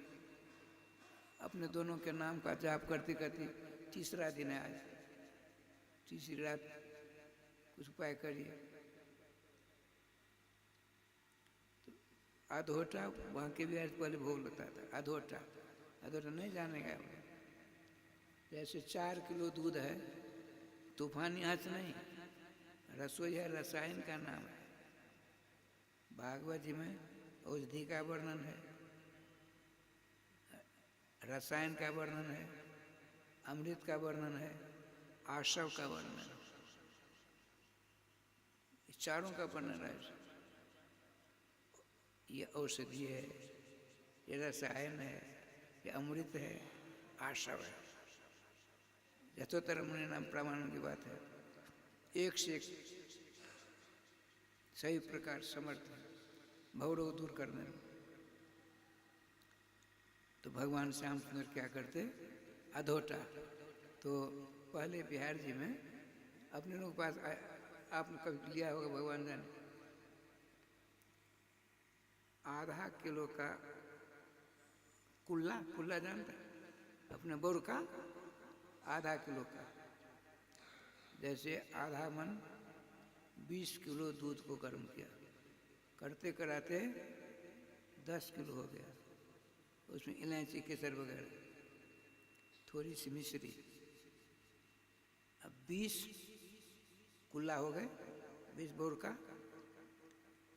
अपने दोनों के नाम का जाप करती करती तीसरा दिन है आज, तीसरी रात, कुछ उपाय करिए। आधोटा वहाँ के भी आज पहले भोग लगता था। आधोटा नहीं जानेगा। जैसे 4 किलो दूध है, तूफानी आँच नहीं, रसोई है, रसायन का नाम है। भागवत जी में औषधि का वर्णन है, रसायन का वर्णन है, अमृत का वर्णन है, आशव का वर्णन है, चारों का वर्णन है। ये औषधि है, ये रसायन है, ये अमृत है, आशव है। यथोत्तर मुनि नाम प्रमाणों की बात है। एक से एक सही प्रकार समर्थ है भवरोग दूर करने में। तो भगवान श्याम सुंदर क्या करते? अधोटा। तो पहले बिहार जी में अपने लोगों के पास आपने कभी लिया होगा, भगवान जाने, आधा किलो का कुल्ला जानता है? अपने बोर का आधा किलो का, जैसे आधा मन 20 किलो दूध को गर्म किया, करते कराते 10 किलो हो गया। उसमें इलायची, केसर वगैरह, थोड़ी सी मिश्री, अब 20 कुल्ला हो गए, 20 बोर का,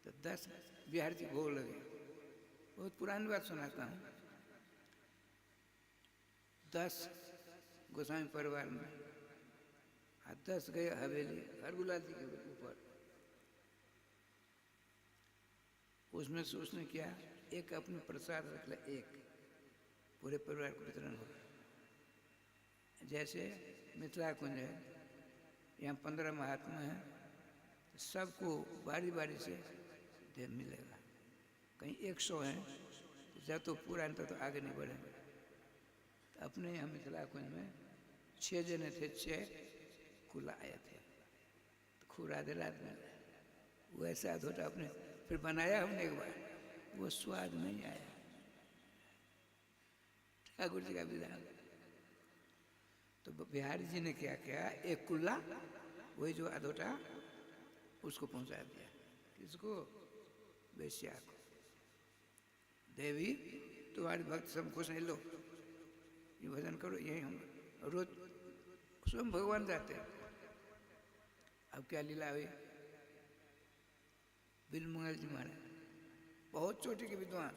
तो 10 बिहार की भोग लगे। बहुत पुरानी बात सुनाता हूँ। 10 गोस्वामी परिवार में, 10 गए हवेली हरगुलाल जी के ऊपर। उसमें से उसने क्या, एक अपने प्रसाद रख लिया, एक पूरे परिवार को वितरण हो गया। जैसे मिथिला कुंज है, यहाँ 15 महात्मा हैं, तो सबको बारी बारी से दे मिलेगा। कहीं 100 हैं, तो जब तो पूरा अंतर तो आगे नहीं बढ़ेंगे। तो अपने यहाँ मिथिला कुंज में 6 जने थे, 6 कुल्ला आए थे, तो खूब राधे रात में वो ऐसा अधोटा अपने फिर बनाया हमने एक बार, वो स्वाद नहीं आया। ठाकुर जी का विधान। तो बिहारी जी ने क्या किया, एक कुल्ला वही जो अधोटा उसको पहुंचा दिया। किसको? वेश्या को। देवी तुम्हारे भक्त सब खुश नहीं, लो ये भजन करो, यही हम रोज स्वयं भगवान जाते हैं। अब क्या लीला हुई? बिलमंगल जी महाराज बहुत चोटी के विद्वान,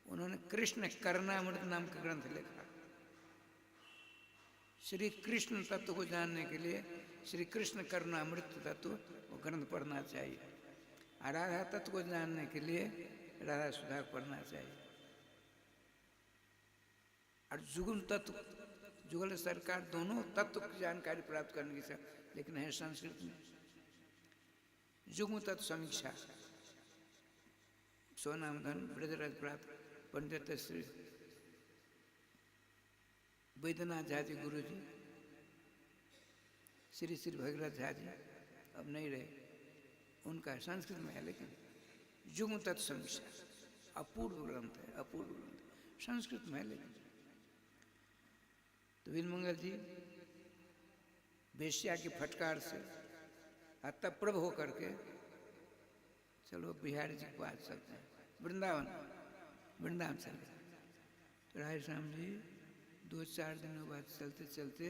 उन्होंने कृष्ण करणामृत नाम का ग्रंथ लिखा। श्री कृष्ण तत्व को जानने के लिए श्री कृष्ण करणामृत तत्व वो ग्रंथ पढ़ना चाहिए। और राधा तत्व को जानने के लिए राधा सुधा पढ़ना चाहिए। और जुगल तत्व, जुगल सरकार, दोनों तत्व की जानकारी प्राप्त करने की सब, लेकिन है संस्कृत में जुगम तत्व समीक्षा। सोनामधन ब्रजराज प्राप्त पंडित श्री वैद्यनाथ झा जी गुरु जी, श्री श्री भगीरथ झा जी अब नहीं रहे, उनका संस्कृत में है, लेकिन जुगम तत्व समीक्षा अपूर्व ग्रंथ है, अपूर्व ग्रंथ संस्कृत में है। लेकिन तो बिलमंगल जी वेश्या की फटकार से हतप्रभ होकर के चलो बिहारी जी के पास चलते हैं, वृंदावन चले। तो राधे श्याम जी 2-4 दिनों बाद चलते चलते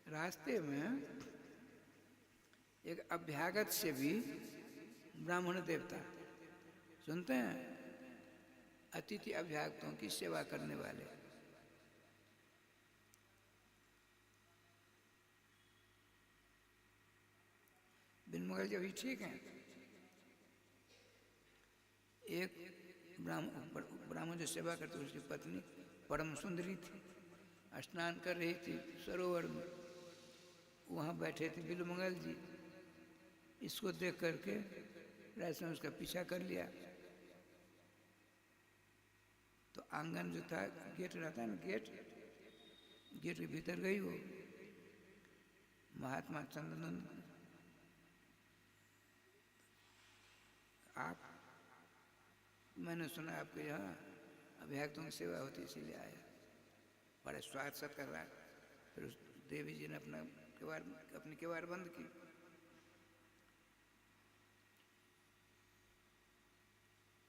रास्ते में एक अभ्यागत से भी ब्राह्मण देवता, सुनते हैं, अतिथि अभ्यागतों की सेवा करने वाले, बिलमंगल जी अभी ठीक हैं। एक ब्राह्मण जो सेवा करते उसकी पत्नी परम सुंदरी थी, स्नान कर रही थी सरोवर में, वहाँ बैठे थे बिलमंगल जी। इसको देख करके राजा ने उसका पीछा कर लिया। तो आंगन जो था, गेट रहता है ना, गेट के भीतर गई वो महात्मा चंद्रानंद। आप, मैंने सुना आपके यहाँ अभ्यागतों की सेवा होती, इसीलिए आया। बड़े स्वागत सत्कार रहा। फिर उस देवी जी ने अपनी किवाड़ बंद की।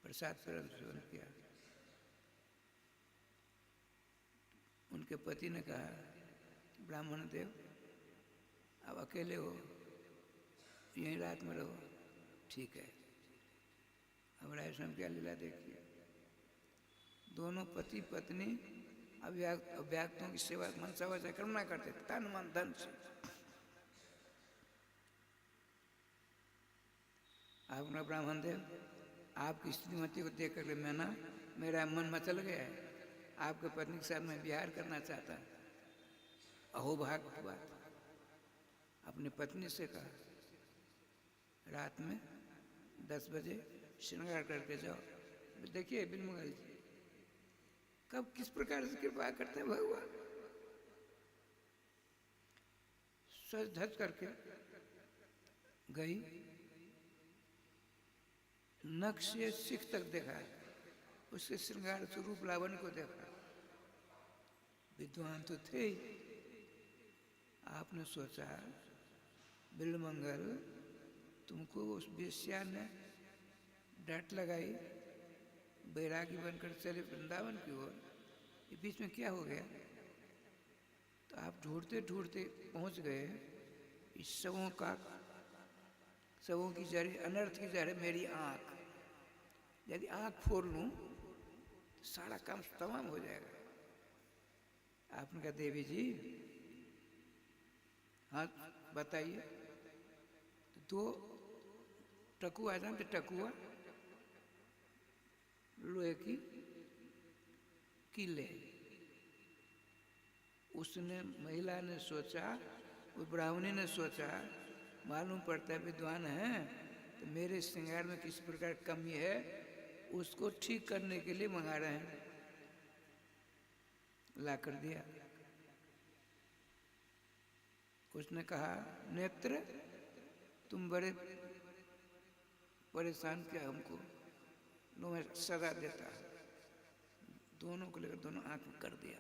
प्रसाद सेवन किया। उनके पति ने कहा, ब्राह्मण देव अब अकेले हो, यहीं रात में रहो। ठीक है। अब राय स्वयं क्या लीला देखिए। दोनों पति पत्नी अभ्यागतों की सेवा मनसा वाचा कर्मणा करते, तन मन धन से। आपका ब्राह्मण देव, आपकी श्रीमती को देख करके मेरा मन मचल गया है। आपके पत्नी के साथ मैं विहार करना चाहता। अहोभाग की बात। अपनी पत्नी से कहा, रात में 10 बजे श्रृंगार करके जाओ। देखिए बिलमंगल जी कब किस प्रकार से कृपा करते हैं भगवान। सज धज करके गई, नख से सिख तक देखा, उसके श्रृंगार स्वरूप लावण्य को देखा। विद्वान तो थे ही। आपने सोचा, बिलमंगल तुमको उस वेश्या ने डांट लगाई, बैरागी बनकर चले वृंदावन की ओर, ये बीच में क्या हो गया? तो आप ढूंढते ढूंढते पहुंच गए इस सबों की जड़, अनर्थ की जड़ मेरी आंख। यदि आंख फोड़ लूं तो सारा काम तमाम हो जाएगा। आपने कहा, देवी जी हाँ बताइए। तो 2 टकुआ जानते, टकुआ लोहे की कीले। उसने, महिला ने सोचा, वो ब्राह्मणी ने सोचा, मालूम पड़ता है विद्वान है तो मेरे श्रृंगार में किस प्रकार कमी है, उसको ठीक करने के लिए मंगा रहे हैं। ला कर दिया। उसने कहा, नेत्र तुम बड़े परेशान किया हमको, लो मैं सजा देता। दोनों को लेकर दोनों आंख में कर दिया।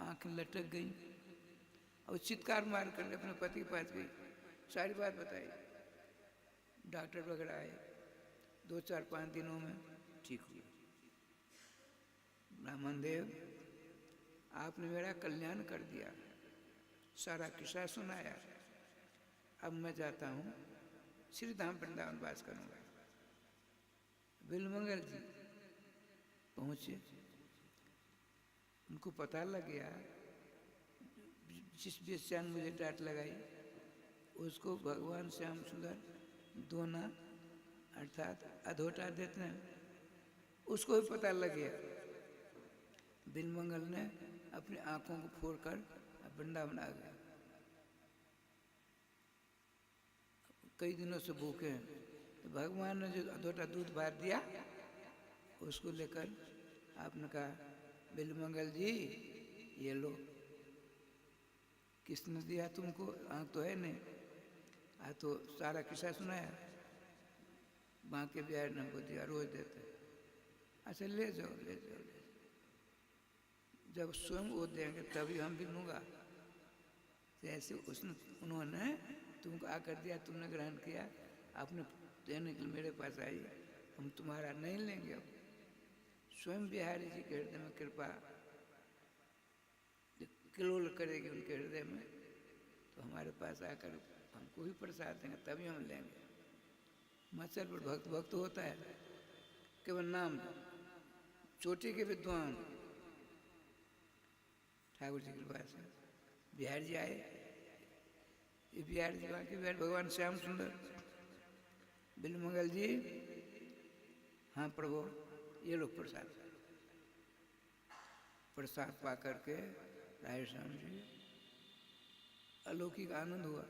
आंख लटक गई और चित्कार मार कर अपने पति के पास गई, सारी बात बताई। डॉक्टर वगैरह आए, 2-4-5 दिनों में ठीक हुई। ब्राह्मण देव आपने मेरा कल्याण कर दिया, सारा किस्सा सुनाया। अब मैं जाता हूँ, श्री धाम वृंदावन वास करूँगा। बिलमंगल जी पहुँचे, उनको पता लग गया जिस वेश्या ने मुझे डांट लगाई उसको भगवान श्याम सुंदर दोना अर्थात अधोटा देते हैं, उसको भी पता लग गया। बिलमंगल ने अपनी आंखों को फोड़कर वृंदावन आ गया। कई दिनों से भूखे हैं, तो भगवान ने जो अधोटा दूध भात दिया उसको लेकर आपने कहा, बिलमंगल जी ये लो। किसने दिया तुमको? आँख तो है नहीं। तो सारा किस्सा सुनाया। बांके बिहार ने हमको दिया, रोज देते। अच्छा ले जाओ ले जाओ ले जाओ। जब स्वयं वो देंगे तभी हम भी लूँगा। जैसे उन्होंने तुमको आकर दिया, तुमने ग्रहण किया, आपने देने के लिए मेरे पास आई, हम तुम्हारा नहीं लेंगे। अब स्वयं बिहारी जी के हृदय में कृपा किलोल करेगी उनके हृदय में, तो हमारे पास आकर हमको ही प्रसाद देंगे तभी हम लेंगे। मत्सर पर भक्त होता है, केवल नाम। चोटी के विद्वान ठाकुर जी की कृपा से बिहार जी आए। ये बिहार जी बाकी बिहार भगवान श्याम सुंदर। बिलमंगल जी, हाँ प्रभु ये लोग प्रसाद। प्रसाद पा करके राय श्याम जी अलौकिक आनंद हुआ।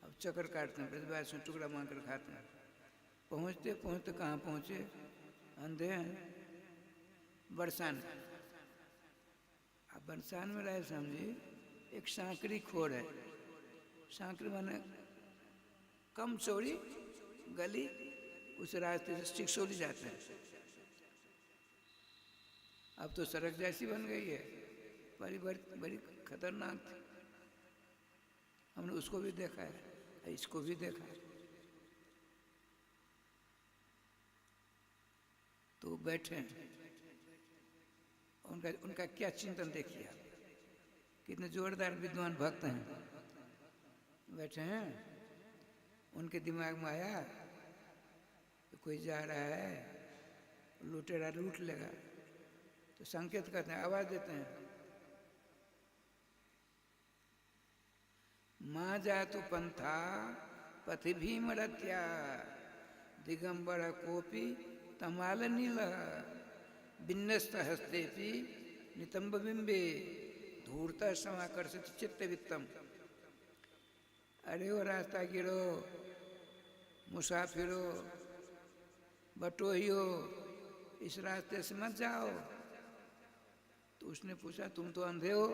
अब चक्कर काटते हैं, प्रतिभा से टुकड़ा मांग कर खाते हैं। पहुँचते पहुँचते कहाँ पहुँचे? अंधे हैं, बरसान। अब बरसान में रहे समझिए एक सांकरी खोर है। सांकरी माने कम चौड़ी गली, उस रास्ते से चिकसोली जाते हैं। अब तो सड़क जैसी बन गई है, बड़ी बड़ी बड़ी खतरनाक थी। हमने उसको भी देखा है, इसको भी देखा है। तो बैठे हैं, उनका क्या चिंतन देखिए आप, कितने जोरदार विद्वान भक्त हैं। बैठे हैं, उनके दिमाग में आया तो कोई जा रहा है, लुटेरा लूट लेगा, तो संकेत करते हैं, आवाज देते हैं, माँ जातु पंथा पथि भीम रत्या दिगंबर कोपी तमाल नील विन्यस्त हस्तेपि नितंब बिंबे धूर्त समाकर्षित चित्त वित्तम। अरे वो रास्ता गिरो, मुसाफिरो, बटोहियो, इस रास्ते से मत जाओ। तो उसने पूछा, तुम तो अंधे हो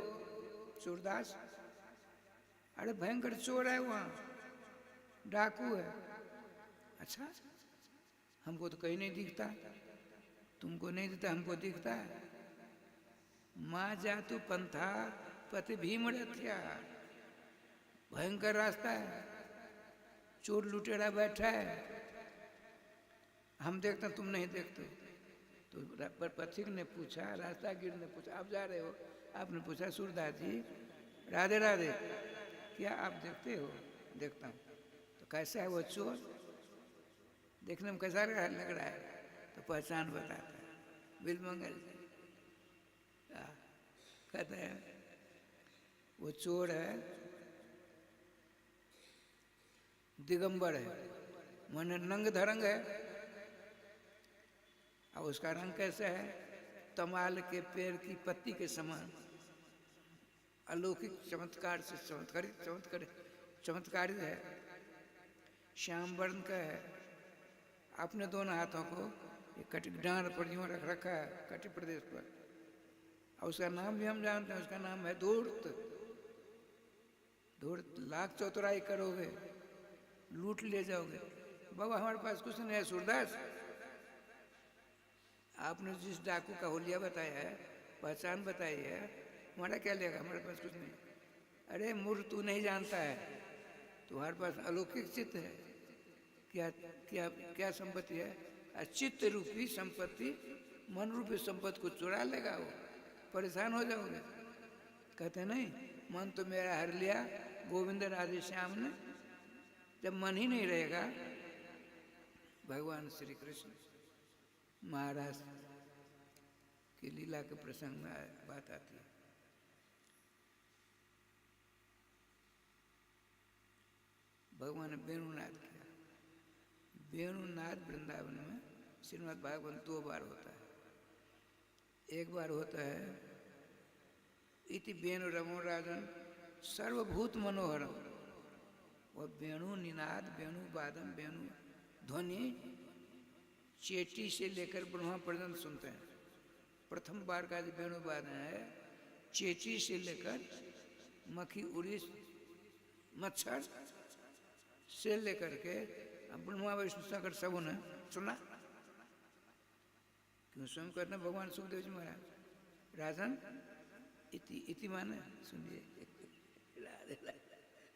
सूरदास? अरे भयंकर चोर है वहाँ, डाकू है। अच्छा, हमको तो कहीं नहीं दिखता, तुमको नहीं दिखता, हमको दिखता है। माँ जातु पंथा पति भीम रथ्या, भयंकर रास्ता है, चोर लुटेरा बैठा है, हम देखते तुम नहीं देखते। तो पथिक ने पूछा, रास्तागीर ने पूछा, आप जा रहे हो? आपने पूछा, सूरदास जी राधे राधे, क्या आप देखते हो? देखता हूँ। तो कैसा है वो चोर? देखने में कैसा लग रहा है? तो पहचान बताता है, बिलमंगल जी। कहते हैं वो चोर है, दिगंबर है, मन नंग धरंग है। और उसका रंग कैसा है? तमाल के पेड़ की पत्ती के समान, अलौकिक चमत्कार से चमत्कारी है, श्याम वर्ण का है। अपने दोनों हाथों को डांड पर यूं रख रखा है कटि प्रदेश पर। और उसका नाम भी हम जानते हैं, उसका नाम है धूर्त। धूर्त, लाख चौतराई करोगे, लूट ले जाओगे। बाबा हमारे पास कुछ नहीं है सूरदास, आपने जिस डाकू का होलिया बताया है, पहचान बताई है, हमारा क्या लेगा? हमारे पास कुछ नहीं। अरे मूर्ख, तू नहीं जानता है, तुम्हारे पास अलौकिक चित्त है। क्या क्या क्या संपत्ति है? चित्त रूपी संपत्ति, मन रूपी संपत्ति को चुरा लेगा, वो परेशान हो जाओगे। कहते नहीं, मन तो मेरा हर लिया गोविंद राधे श्याम ने। जब मन ही नहीं रहेगा, भगवान श्री कृष्ण महाराज की लीला के प्रसंग में बात आती है। भगवान ने वेणुनाद किया। वेणुनाद वृंदावन में श्रीमद् भागवत 2 बार होता है। एक बार होता है इति वेणु रमो राजन सर्वभूत मनोहरम, और वेणु निनाद, वेणु वादन, वेणु ध्वनि चेटी से लेकर ब्रह्मा पर्यंत सुनते हैं। प्रथम बार का जो वेणु वादन है, चेटी से लेकर मक्खी, उड़ीस, मच्छर से लेकर के ब्रह्मा विष्णु शंकर सबों ने सुना। क्यों? स्वयं कहते हैं भगवान सुखदेव जी महाराज, राजन इति, इति माने सुनिए,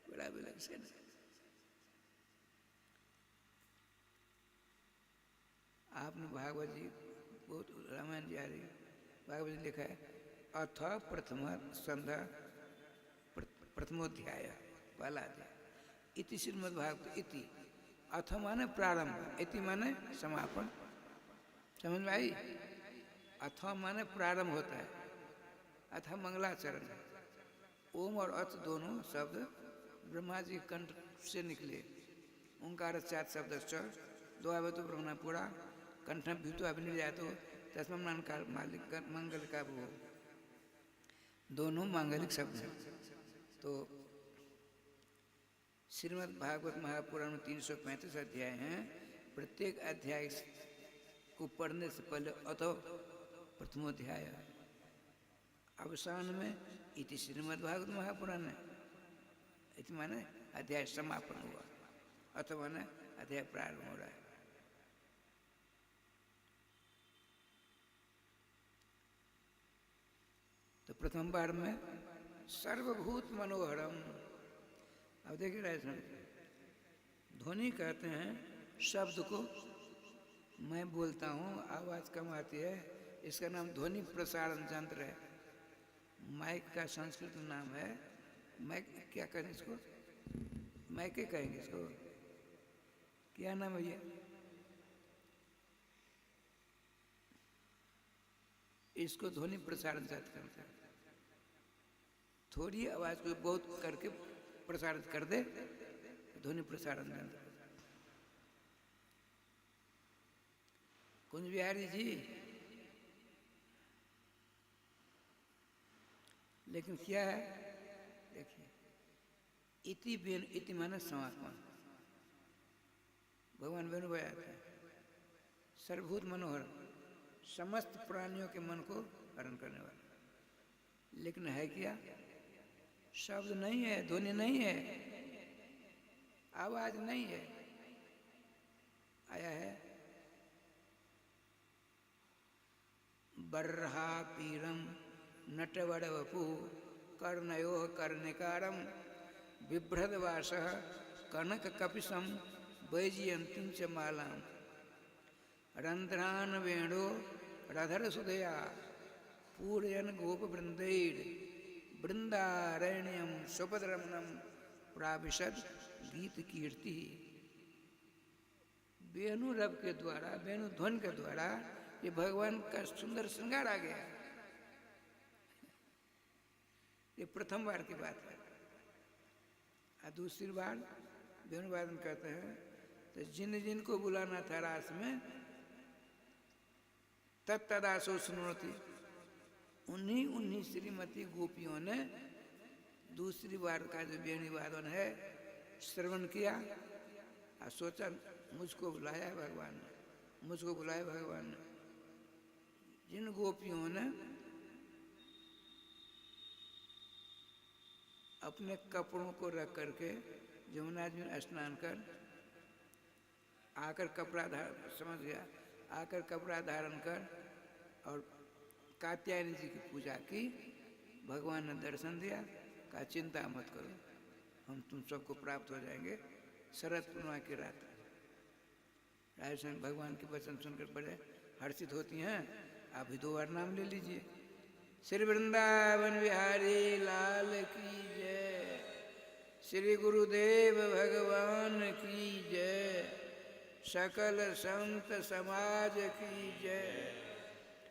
बड़ा विलक्षण है। आपने भागवत जी बहुत, रामायण जी आ रही, भागवत जी लिखा है, अथ प्रथम संध्या प्रथमोध्याय, पहला अध्याय। इति श्रीमद् भागवत। इति अथ माने प्रारंभ, इति माने समापन। समझ में आई? अथ माने प्रारंभ होता है, अथ मंगलाचरण है। ओम और अथ दोनों शब्द ब्रह्मा जी कंठ से निकले। ओंकार चार शब्द द्वावतो ब्रह्मणा पुरा कंठम भूतो अभिनिर्यातो तस्मन् मंगल का वो, दोनों मांगलिक शब्द हैं। तो श्रीमद् भागवत महापुराण में 335 अध्याय हैं। प्रत्येक अध्याय को पढ़ने से पहले अथ प्रथमोध्याय। अवसान में इति श्रीमद्भागवत महापुराण है, इति माने अध्याय समापन हुआ, अथवा न अध्याय प्रारंभ हो रहा है। तो प्रथम बार में सर्वभूत मनोहरम। अब देखिए राजन, ध्वनि कहते हैं शब्द को, मैं बोलता हूँ आवाज कम आती है, इसका नाम ध्वनि प्रसारण यंत्र है। माइक का संस्कृत नाम है, माइक क्या कहें इसको, माइके कहेंगे इसको, क्या नाम है ये? इसको ध्वनि प्रसारण यंत्र कहते हैं। थोड़ी आवाज को बहुत करके प्रसारित कर दे, ध्वनि प्रसारण यंत्र। कुंज बिहारी जी, लेकिन क्या है देखिए, इति बेन, इति माने समापन। भगवान वेणु बजाते हैं। सर्वभूत मनोहर, समस्त प्राणियों के मन को हरण करने वाला। लेकिन है क्या? शब्द नहीं है, ध्वनि नहीं है, आवाज नहीं है, आया है बर्हा पीरम नटवड़वपु कर्णयो कर्णिकारम बिभ्रदवासः कनक कपिशम वैजयंतीं च मालाम रंध्रान वेणो रधर सुदया पूरयन गोप वृंदैर वृंदारण्यम सुभद्रमणम प्राविशद गीत कीर्ति। वेणु रव के द्वारा, वेणु ध्वनि के द्वारा ये भगवान का सुंदर श्रृंगार आ गया। ये प्रथम बार की बात है। और दूसरी बार वेणुवादन कहते हैं तो जिन जिन को बुलाना था रास में तत्तदासो सुनोति, उन्हीं श्रीमती गोपियों ने दूसरी बार का जो वेणुवादन है श्रवण किया और सोचा मुझको बुलाया है भगवान ने, मुझको बुलाया भगवान ने। जिन गोपियों ने अपने कपड़ों को रख करके यमुना जी में स्नान कर आकर कपड़ा धारण, समझ गया, आकर कपड़ा धारण कर और कात्यायनी जी की पूजा की, भगवान ने दर्शन दिया, कहा चिंता मत करो, हम तुम सबको प्राप्त हो जाएंगे शरद पूर्णिमा की रात। राजस्थान भगवान के वचन सुनकर बड़े हर्षित होती हैं। आप भी 2 बार नाम ले लीजिए। श्री वृंदावन बिहारी लाल की जय, श्री गुरुदेव भगवान की जय, सकल संत समाज की जय,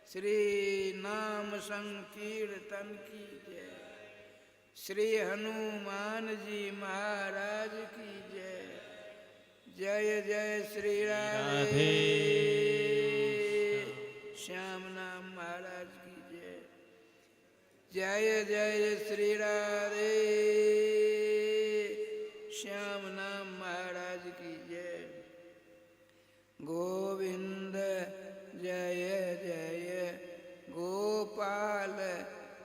श्री नाम संकीर्तन की जय, श्री हनुमान जी महाराज की जय। जय जय श्री राधे श्याम नाम महाराज की जय। जय जय श्री राधे श्याम नाम महाराज की जय। गोविंद जय जय गोपाल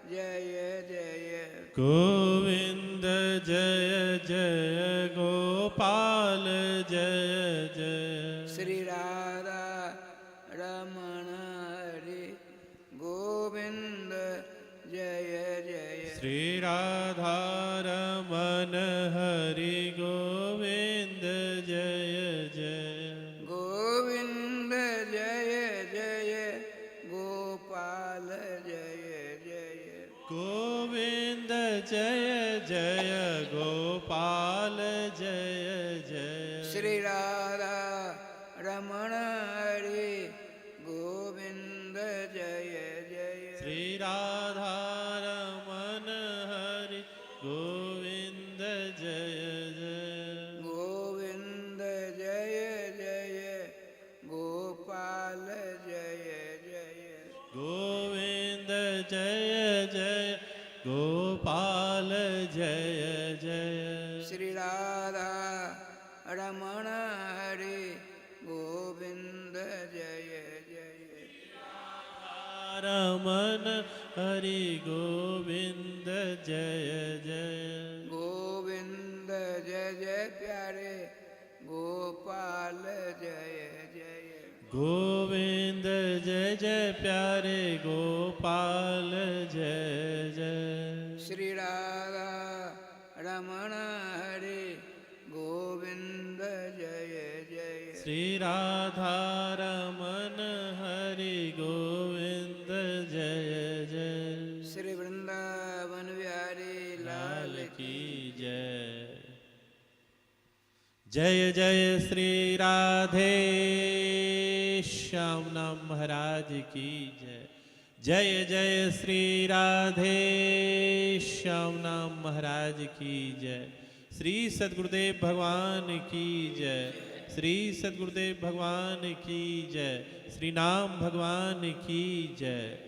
जय जय, गोविंद जय जय गोपाल जय जय। श्री राधा रमण हरि गोविंद जय जय, श्री राधा रमण हरि गोविंद जय जय। गोविंद जय जय गोपाल जय जय, गोविंद जय जय गोपाल जय जय। श्री राधा रमण हरि गोविंद जय जय, श्री राधा रमण हरि गोविंद जय जय। गोविंद जय जय गोपाल जय जय, गोविंद जय जय गोपाल जय जय। श्री राधा रमण हरि गोविंद जय जय, रमन हरि गोविंद जय जय। गोविंद जय जय प्यारे गोपाल जय जय। गोविंद जय जय प्यारे गोपाल जय जय। श्री राधा रमण हरे गोविंद जय जय। श्री राधा रमन हरि गोविंद जय जय। श्री वृंदावन बिहारी लाल की जय। जय जय श्री राधे श्याम नाम महाराज की जय। जय जय श्री राधे श्याम नाम महाराज की जय। श्री सद्गुरुदेव भगवान की जय। श्री सद्गुरुदेव भगवान की जय। श्री नाम भगवान की जय।